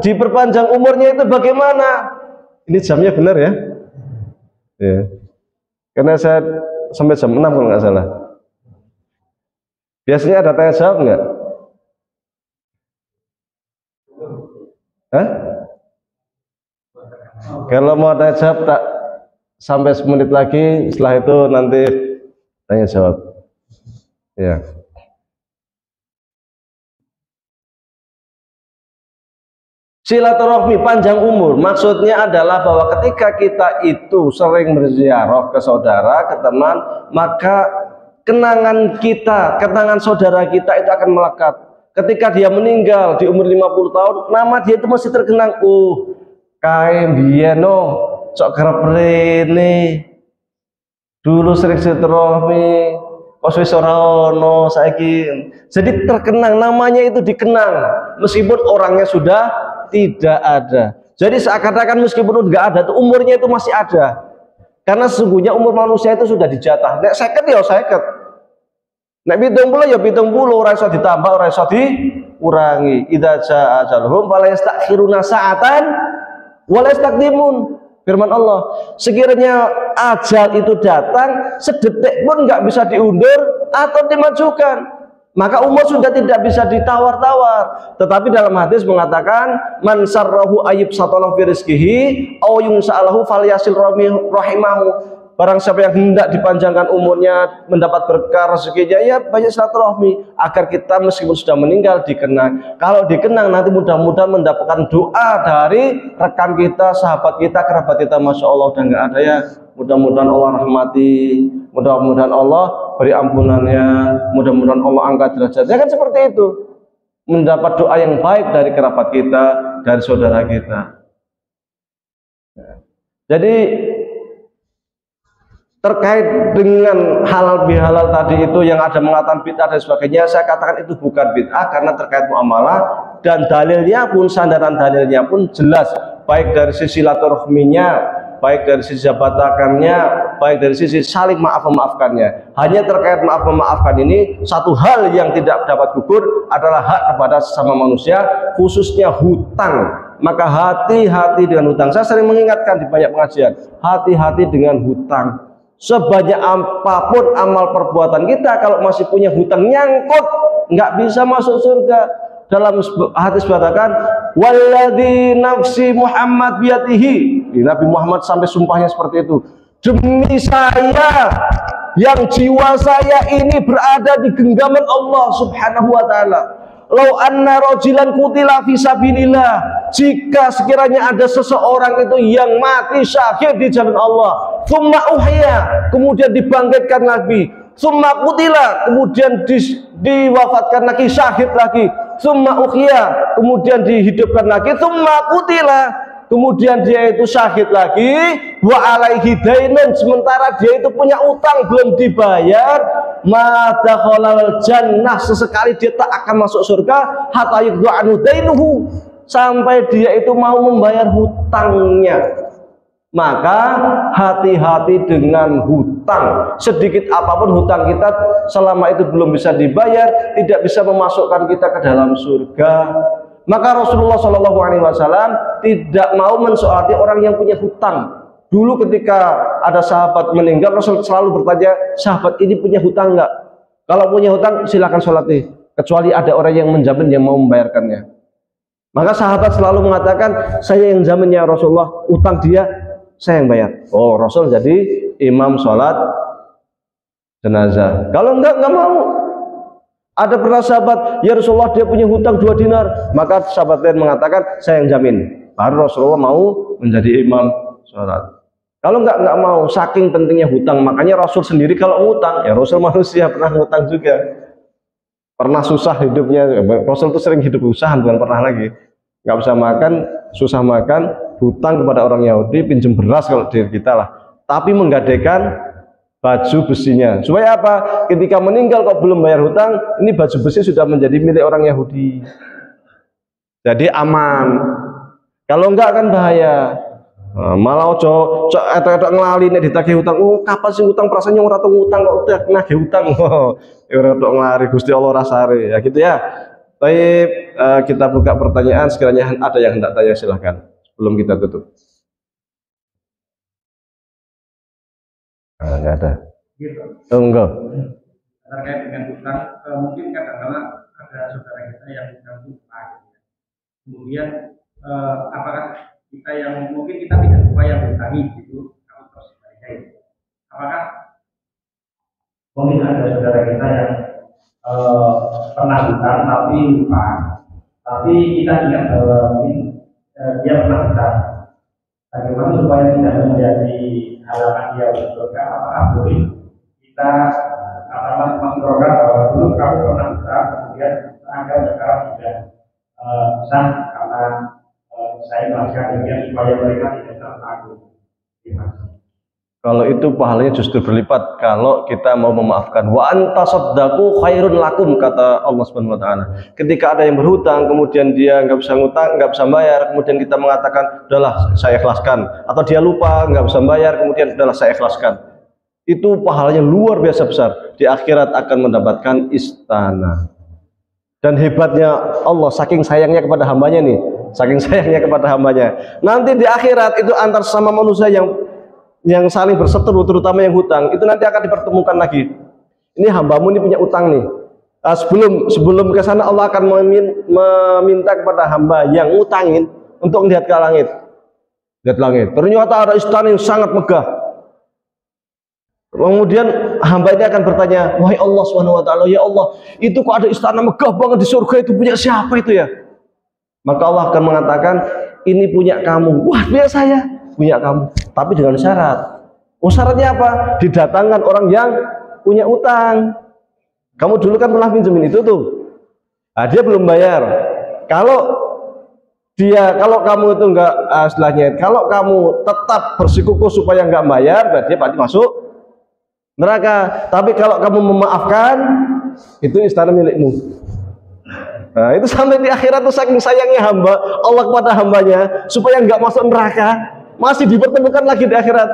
diperpanjang umurnya itu bagaimana? Ini jamnya benar ya? Ya. Karena saya sampai jam 6 kalau nggak salah. Biasanya ada tanya jawab nggak? Hah? Kalau mau tanya jawab tak sampai 10 menit lagi, setelah itu nanti tanya jawab. Ya. Silaturahmi panjang umur maksudnya adalah bahwa ketika kita itu sering berziarah ke saudara, ke teman, maka kenangan kita, kenangan saudara kita itu akan melekat. Ketika dia meninggal di umur 50 tahun, nama dia itu masih terkenang. Kae bieno sok kerep rene. Dulu sering silaturahmi, kok wis ora ono saiki. Jadi terkenang, namanya itu dikenang meskipun orangnya sudah tidak ada. Jadi seakan-akan meskipun nggak ada, itu umurnya itu masih ada. Karena sesungguhnya umur manusia itu sudah dijatah. Nek 50 ya 50. Nek 70 ya 70, ora iso ditambah, ora iso dikurangi. Idza jaa ajaluhum fala yastakhiruna sa'atan wa la yastaqdimun. Firman Allah, sekiranya ajal itu datang, sedetik pun nggak bisa diundur atau dimajukan. Maka umur sudah tidak bisa ditawar-tawar. Tetapi dalam hadis mengatakan, man sarrahu ayyub satalahu fi rizqihi aw yunsha'alahu falyasil rahimahu. Barang siapa yang hendak dipanjangkan umurnya, mendapat berkah rezekinya, ya banyak silaturahmi agar kita meskipun sudah meninggal dikenang. Kalau dikenang nanti mudah-mudahan mendapatkan doa dari rekan kita, sahabat kita, kerabat kita. Masya Allah, udah nggak ada ya. Mudah-mudahan Allah rahmati, mudah-mudahan Allah beri ampunannya, mudah-mudahan Allah angkat derajatnya. Kan seperti itu, mendapat doa yang baik dari kerabat kita, dari saudara kita. Jadi terkait dengan halal bihalal tadi itu yang ada mengatakan bid'ah dan sebagainya, saya katakan itu bukan bid'ah karena terkait muamalah dan dalilnya pun, sandaran dalilnya pun jelas, baik dari sisi silaturahminya, baik dari sisi jabatakannya, baik dari sisi saling maaf-memaafkannya. Hanya terkait maaf-memaafkan ini, satu hal yang tidak dapat gugur adalah hak kepada sesama manusia, khususnya hutang. Maka hati-hati dengan hutang. Saya sering mengingatkan di banyak pengajian, hati-hati dengan hutang. Sebanyak apapun amal perbuatan kita, kalau masih punya hutang nyangkut, nggak bisa masuk surga. Dalam hadis berkatakan, walladzi nafsi Muhammad biyadihi. Nabi Muhammad sampai sumpahnya seperti itu. Demi saya yang jiwa saya ini berada di genggaman Allah Subhanahu wa taala. Lau anna rajulan qutila fi sabilillah, jika sekiranya ada seseorang itu yang mati syahid di jalan Allah, tsumma uhya, kemudian dibangkitkan lagi, tsumma qutila, kemudian diwafatkan lagi, syahid lagi, tsumma uhya, kemudian dihidupkan lagi, tsumma qutila, kemudian dia itu syahid lagi, wa alaihi dainun, sementara dia itu punya utang belum dibayar, madakhalal jannah, sesekali dia tak akan masuk surga hatta yudha'anu dainuhu, sampai dia itu mau membayar hutangnya. Maka hati-hati dengan hutang. Sedikit apapun hutang kita, selama itu belum bisa dibayar, tidak bisa memasukkan kita ke dalam surga. Maka Rasulullah SAW tidak mau mensoalati orang yang punya hutang. Dulu ketika ada sahabat meninggal, Rasul selalu bertanya, sahabat ini punya hutang enggak? Kalau punya hutang silakan sholati, kecuali ada orang yang menjamin yang mau membayarkannya. Maka sahabat selalu mengatakan, saya yang jamin ya Rasulullah, utang dia saya yang bayar. Oh, Rasul jadi imam sholat jenazah. Kalau enggak mau. Ada pernah sahabat, ya Rasulullah dia punya hutang 2 dinar. Maka sahabat lain mengatakan, saya yang jamin. Baru Rasulullah mau menjadi imam sholat. Kalau enggak mau, saking pentingnya hutang. Makanya Rasul sendiri kalau ngutang, ya Rasul manusia pernah ngutang juga. Pernah susah hidupnya. Rasul itu sering hidup usaha, bukan pernah lagi. Nggak bisa makan, susah makan, hutang kepada orang Yahudi, pinjam beras kalau diri kita lah. Tapi menggadaikan baju besinya. Supaya apa? Ketika meninggal kok belum bayar hutang, ini baju besi sudah menjadi milik orang Yahudi. Jadi aman. Kalau enggak kan bahaya. Malah ojo etok-etok ngelali nek ditagih hutang. Oh, kapan sih hutang? Perasaannya ora tau ngutang kok udah nagih hutang. Ora tok ngelari Gusti Allah rasare. Ya gitu ya. Baik, kita buka pertanyaan, sekiranya ada yang hendak tanya silahkan sebelum kita tutup. Enggak ada. Gitu. Oh, enggak. Terkait dengan hutang, mungkin kadang-kadang ada saudara kita yang hutang hutang. Kemudian apakah kita yang mungkin kita tidak lupa yang berhutangi gitu, kamu terus balik. Apakah mungkin ada saudara kita yang pernah hutang tapi lupa, tapi kita ingat bahwa mungkin dia pernah hutang. Bagaimana supaya tidak menjadi halangan dia untuk surga? Apakah boleh kita mengingatkan bahwa dulu kamu pernah hutang, kemudian anggap sekarang sudah sah karena saya melakukan demikian supaya mereka tidak tertanggung. Kalau itu pahalanya justru berlipat kalau kita mau memaafkan. Wa antasaddaqu khairun lakum, kata Allah Subhanahu wa taala. Ketika ada yang berhutang kemudian dia nggak bisa ngutang, nggak bisa bayar, kemudian kita mengatakan, "Udahlah, saya ikhlaskan." Atau dia lupa, nggak bisa bayar, kemudian udahlah saya ikhlaskan. Itu pahalanya luar biasa besar. Di akhirat akan mendapatkan istana. Dan hebatnya Allah, saking sayangnya kepada hambanya nih, saking sayangnya kepada hambanya. Nanti di akhirat itu antar sama manusia yang saling berseteru, terutama yang hutang, itu nanti akan dipertemukan lagi. Ini hambamu ini punya utang nih. Sebelum ke sana Allah akan meminta kepada hamba yang ngutangin untuk melihat ke langit. Lihat langit. Ternyata ada istana yang sangat megah. Kemudian hamba ini akan bertanya, wahai Allah Subhanahu wa taala, ya Allah, itu kok ada istana megah banget di surga, itu punya siapa itu ya? Maka Allah akan mengatakan, ini punya kamu. Wah, punya saya, punya kamu. Tapi dengan syarat. Oh, syaratnya apa? Didatangkan orang yang punya utang. Kamu dulu kan pernah pinjemin itu tuh. Nah, dia belum bayar. Kalau kamu itu enggak istilahnya, kalau kamu tetap bersikukuh supaya enggak bayar, berarti dia pasti masuk neraka. Tapi kalau kamu memaafkan, itu istana milikmu. Nah, itu sampai di akhirat tuh saking sayangnya hamba Allah kepada hambanya supaya enggak masuk neraka, masih dipertemukan lagi di akhirat.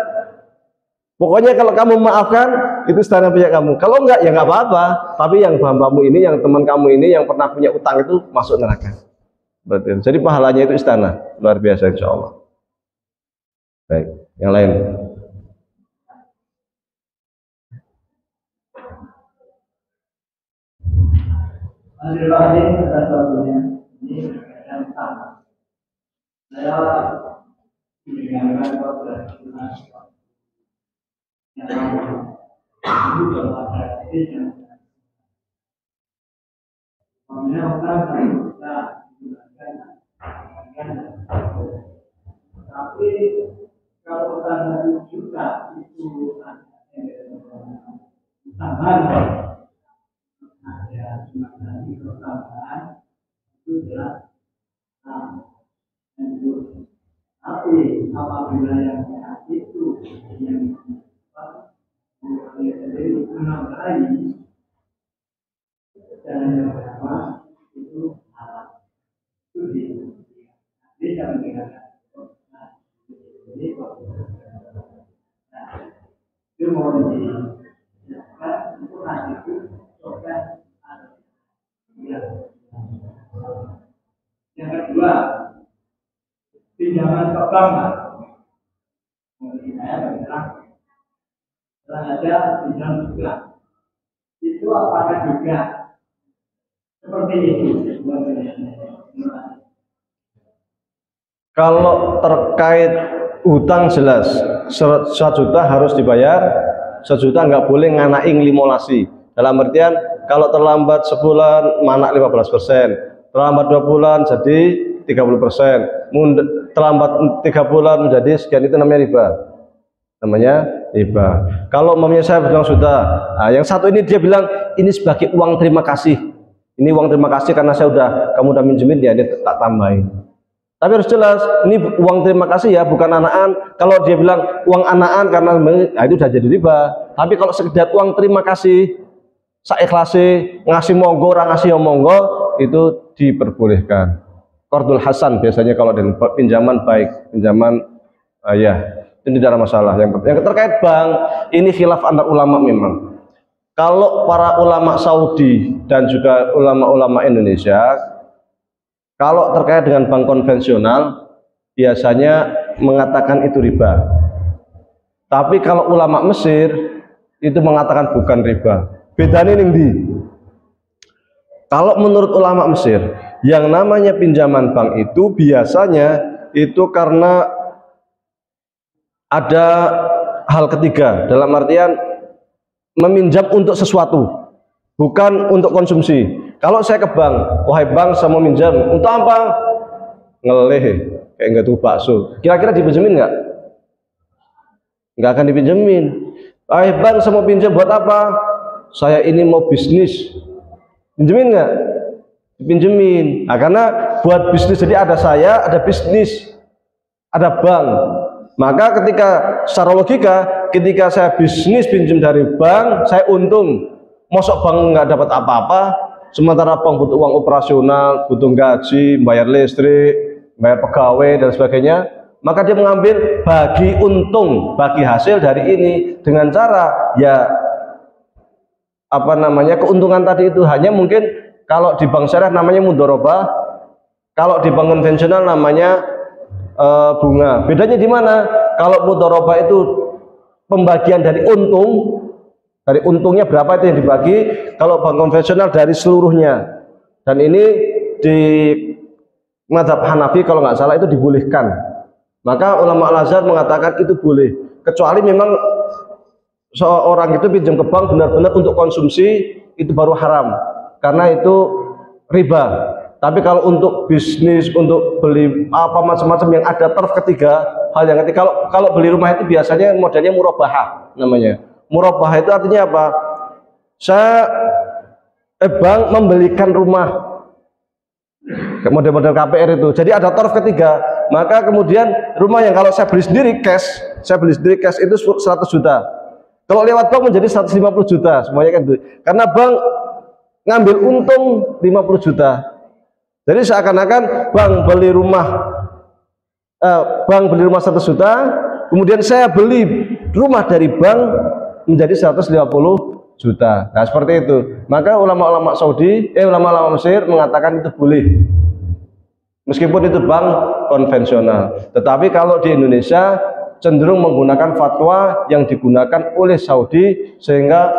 Pokoknya kalau kamu memaafkan, itu istana punya kamu. Kalau enggak, ya enggak apa-apa. Tapi yang hambamu ini, yang teman kamu ini, yang pernah punya utang itu masuk neraka. Berarti, jadi pahalanya itu istana, luar biasa insya Allah. Baik, yang lain. Terima kasih atas waktunya. Ini yang sama. Saya mendengarkan podcast yang juga pada yang tapi kalau tanda juga itu tambahan ada semacam tambahan itu jelas. Tapi apabila yang itu yang dari 6 kali dan yang pertama itu halal. Itu tidak mendengarkan. Itu mau dijelaskan itu nanti itu coba ada. Yang kedua, pinjaman pertama. Saya bergerak. Setelah ada pinjaman juga. Itu itu apakah juga seperti itu? Kalau terkait hutang jelas 1 juta harus dibayar, 1 juta nggak boleh nganai ngelimolasi. Dalam artian kalau terlambat sebulan manak 15%, terlambat 2 bulan jadi 30%, terlambat 3 bulan menjadi sekian, itu namanya riba. Namanya riba. Kalau umpamanya saya bilang sudah, nah yang satu ini dia bilang ini sebagai uang terima kasih. Ini uang terima kasih karena kamu udah minjemin ya, dia tak tambahin. Tapi harus jelas, ini uang terima kasih ya, bukan anaan. Kalau dia bilang uang anaan karena itu udah jadi riba. Tapi kalau sekedar uang terima kasih, saikhlasih, ngasih monggo, orang ngasih monggo, itu diperbolehkan. Qardul hasan biasanya kalau dari pinjaman baik, pinjaman ya, itu tidak ada masalah. Yang terkait bank, ini khilaf antar ulama memang. Kalau para ulama Saudi dan juga ulama-ulama Indonesia, kalau terkait dengan bank konvensional biasanya mengatakan itu riba. Tapi kalau ulama Mesir itu mengatakan bukan riba. Bedanya ini. Kalau menurut ulama Mesir, yang namanya pinjaman bank itu biasanya itu karena ada hal ketiga, dalam artian meminjam untuk sesuatu, bukan untuk konsumsi. Kalau saya ke bank, wahai bank saya mau minjam, untuk apa? Ngeleh, kayak nggak tuh bakso. Kira-kira dipinjemin nggak? Nggak akan dipinjemin. Wahai bank saya mau pinjam buat apa? Saya ini mau bisnis. Pinjemin nggak? Dipinjemin. Nah, karena buat bisnis, jadi ada saya, ada bisnis, ada bank. Maka ketika secara logika, ketika saya bisnis pinjam dari bank, saya untung. Mosok bank nggak dapat apa-apa. Sementara bank butuh uang operasional, butuh gaji, bayar listrik, bayar pegawai dan sebagainya, maka dia mengambil bagi untung, bagi hasil dari ini dengan cara ya keuntungan tadi itu hanya mungkin kalau di bank syariah namanya mudharabah, kalau di bank konvensional namanya bunga. Bedanya di mana? Kalau mudharabah itu pembagian dari untung. Dari untungnya berapa itu yang dibagi, kalau bank konvensional dari seluruhnya. Dan ini di mazhab Hanafi kalau nggak salah itu dibolehkan. Maka ulama Al-Azhar mengatakan itu boleh, kecuali memang seorang itu pinjam ke bank benar-benar untuk konsumsi, itu baru haram karena itu riba. Tapi kalau untuk bisnis, untuk beli apa macam-macam yang ada taraf ketiga, hal yang ketiga, kalau beli rumah itu biasanya modelnya murabahah namanya. Murabah itu artinya apa? Bank membelikan rumah, model-model KPR itu. Jadi ada taraf ketiga. Maka kemudian rumah yang kalau saya beli sendiri cash itu 100 juta. Kalau lewat bank menjadi 150 juta, semuanya kan itu. Karena bank ngambil untung 50 juta. Jadi seakan-akan bank beli rumah 100 juta, kemudian saya beli rumah dari bank menjadi 150 juta. Nah, seperti itu. Maka ulama-ulama ulama-ulama Mesir mengatakan itu boleh. Meskipun itu bank konvensional. Tetapi kalau di Indonesia cenderung menggunakan fatwa yang digunakan oleh Saudi, sehingga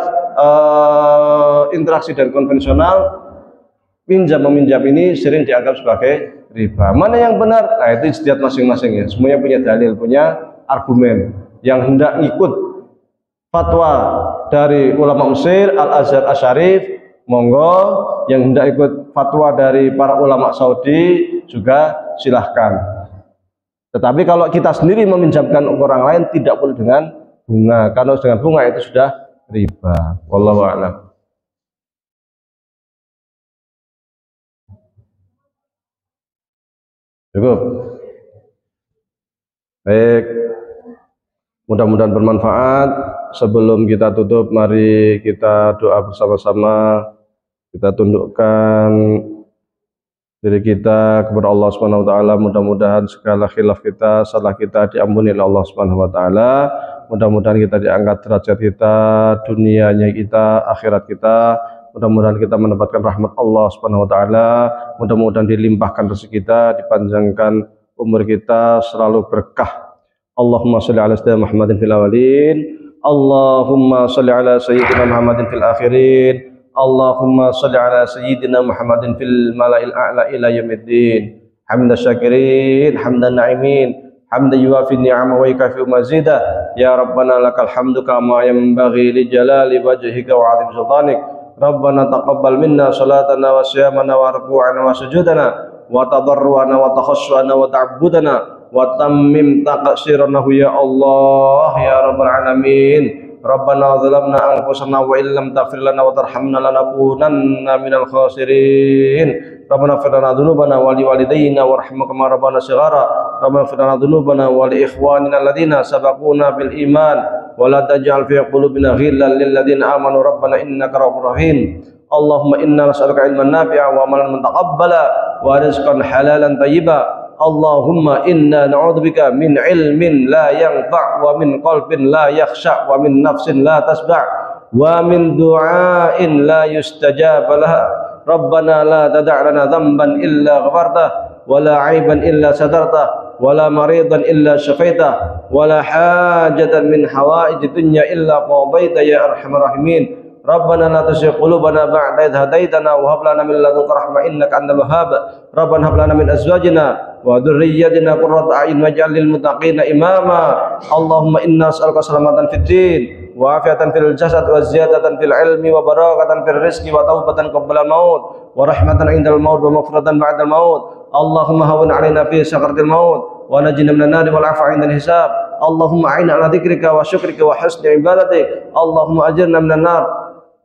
interaksi dari konvensional pinjam-meminjam ini sering dianggap sebagai riba. Mana yang benar? Nah, itu ijtihad masing-masing ya. Semuanya punya dalil, punya argumen. Yang hendak ikut fatwa dari ulama Mesir, Al-Azhar Asy-Syarif, monggo. Yang hendak ikut fatwa dari para ulama Saudi juga silahkan. Tetapi kalau kita sendiri meminjamkan orang lain tidak boleh dengan bunga, karena dengan bunga itu sudah riba. Wallahu a'lam. Cukup. Baik. Mudah-mudahan bermanfaat. Sebelum kita tutup, mari kita doa bersama-sama. Kita tundukkan diri kita kepada Allah Subhanahu wa taala. Mudah-mudahan segala khilaf kita, salah kita diampuni oleh Allah Subhanahu wa taala. Mudah-mudahan kita diangkat derajat kita, dunianya kita, akhirat kita. Mudah-mudahan kita mendapatkan rahmat Allah Subhanahu wa taala. Mudah-mudahan dilimpahkan rezeki kita, dipanjangkan umur kita, selalu berkah. Allahumma shalli ala sayyidina Muhammadin fil awwalin, Allahumma shalli ala sayyidina Muhammadin fil akhirin. Allahumma shalli ala sayyidina Muhammadin fil mala'il a'la ila yaumiddin. Hamdan syakirin, hamdan na'imin, hamdan yuwafi ni'ama wa yukafi mazida. Ya Rabbana lakal hamdu kama yanbaghi li jalali wajhika wa 'azimi sultanik. Rabbana taqabbal minna salatana wa siyamana wa ruku'ana wa sujudana wa tadarruana wa takhassuana wa ta'abbudana wa tammim taqsirana ya Allah ya rabbal alamin. Rabbana zalamna anfusana wa illam taghfir lana wa tarhamna lanakunanna minal khasirin. Rabbana ighfir lana dzunubana wa liwalidayna warhamna kama rabbana shighara. Rabbana ighfir lana dzunubana wa li ikhwanina alladziina sabaquna bil iman wa la taj'al fi qulubina ghillan lil ladzina amanu rabbana innaka ra'ufur rahim. Allahumma inna nas'aluka ilman nafi'a wa amalan mutaqabbala wa rizqan halalan thayyiba. Allahumma inna na'udzubika min ilmin la yanfa' wa min qalbin la yakhsha' wa min nafsin la tasba' wa min du'ain la yustajab laha. Rabbana la tada' lana dhanban illa ghafartah wa la 'aiban illa satartah wa la maridan illa syafaitah wa la hajatan min hawaijid dunya illa qadaita ya arhamar rahimin. Rabbana la tuzigh qulubana ba'da idh hadaitana wa hab lana min ladunka rahmah innaka antal wahhab. Rabbana hab lana min azwajina wa dhurriyyatina qurrata a'yun waj'al lil muttaqina imama. Allahumma inna nas'aluka salamatan fid din wa afiatan fil jasad wa ziyadatan fil ilmi wa barakatan fil rizqi wa taubatan qabla al maut wa rahmatan indal maut wa maghfiratan ba'da al maut. Allahumma hawwin 'alaina fi sakaratil maut wa najjina minan nar wal 'afwa 'indal hisab. Allahumma a'inna 'ala dzikrika wa syukrika wa husni ibadatik. Allahumma ajirna minan nar.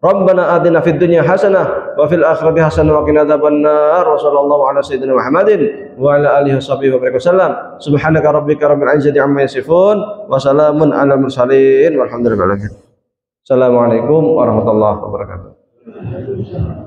Rabbana atina fid dunya hasanah wa fil akhirati hasanah wa qina adzabannar. Wa sallallahu ala sayyidina Muhammadin wa ala alihi washabihi wa baraka wasallam. Subhanaka rabbika rabbil izzati amma yasifun wa salamun alal mursalin walhamdulillahi rabbil alamin. Assalamualaikum warahmatullahi wabarakatuh.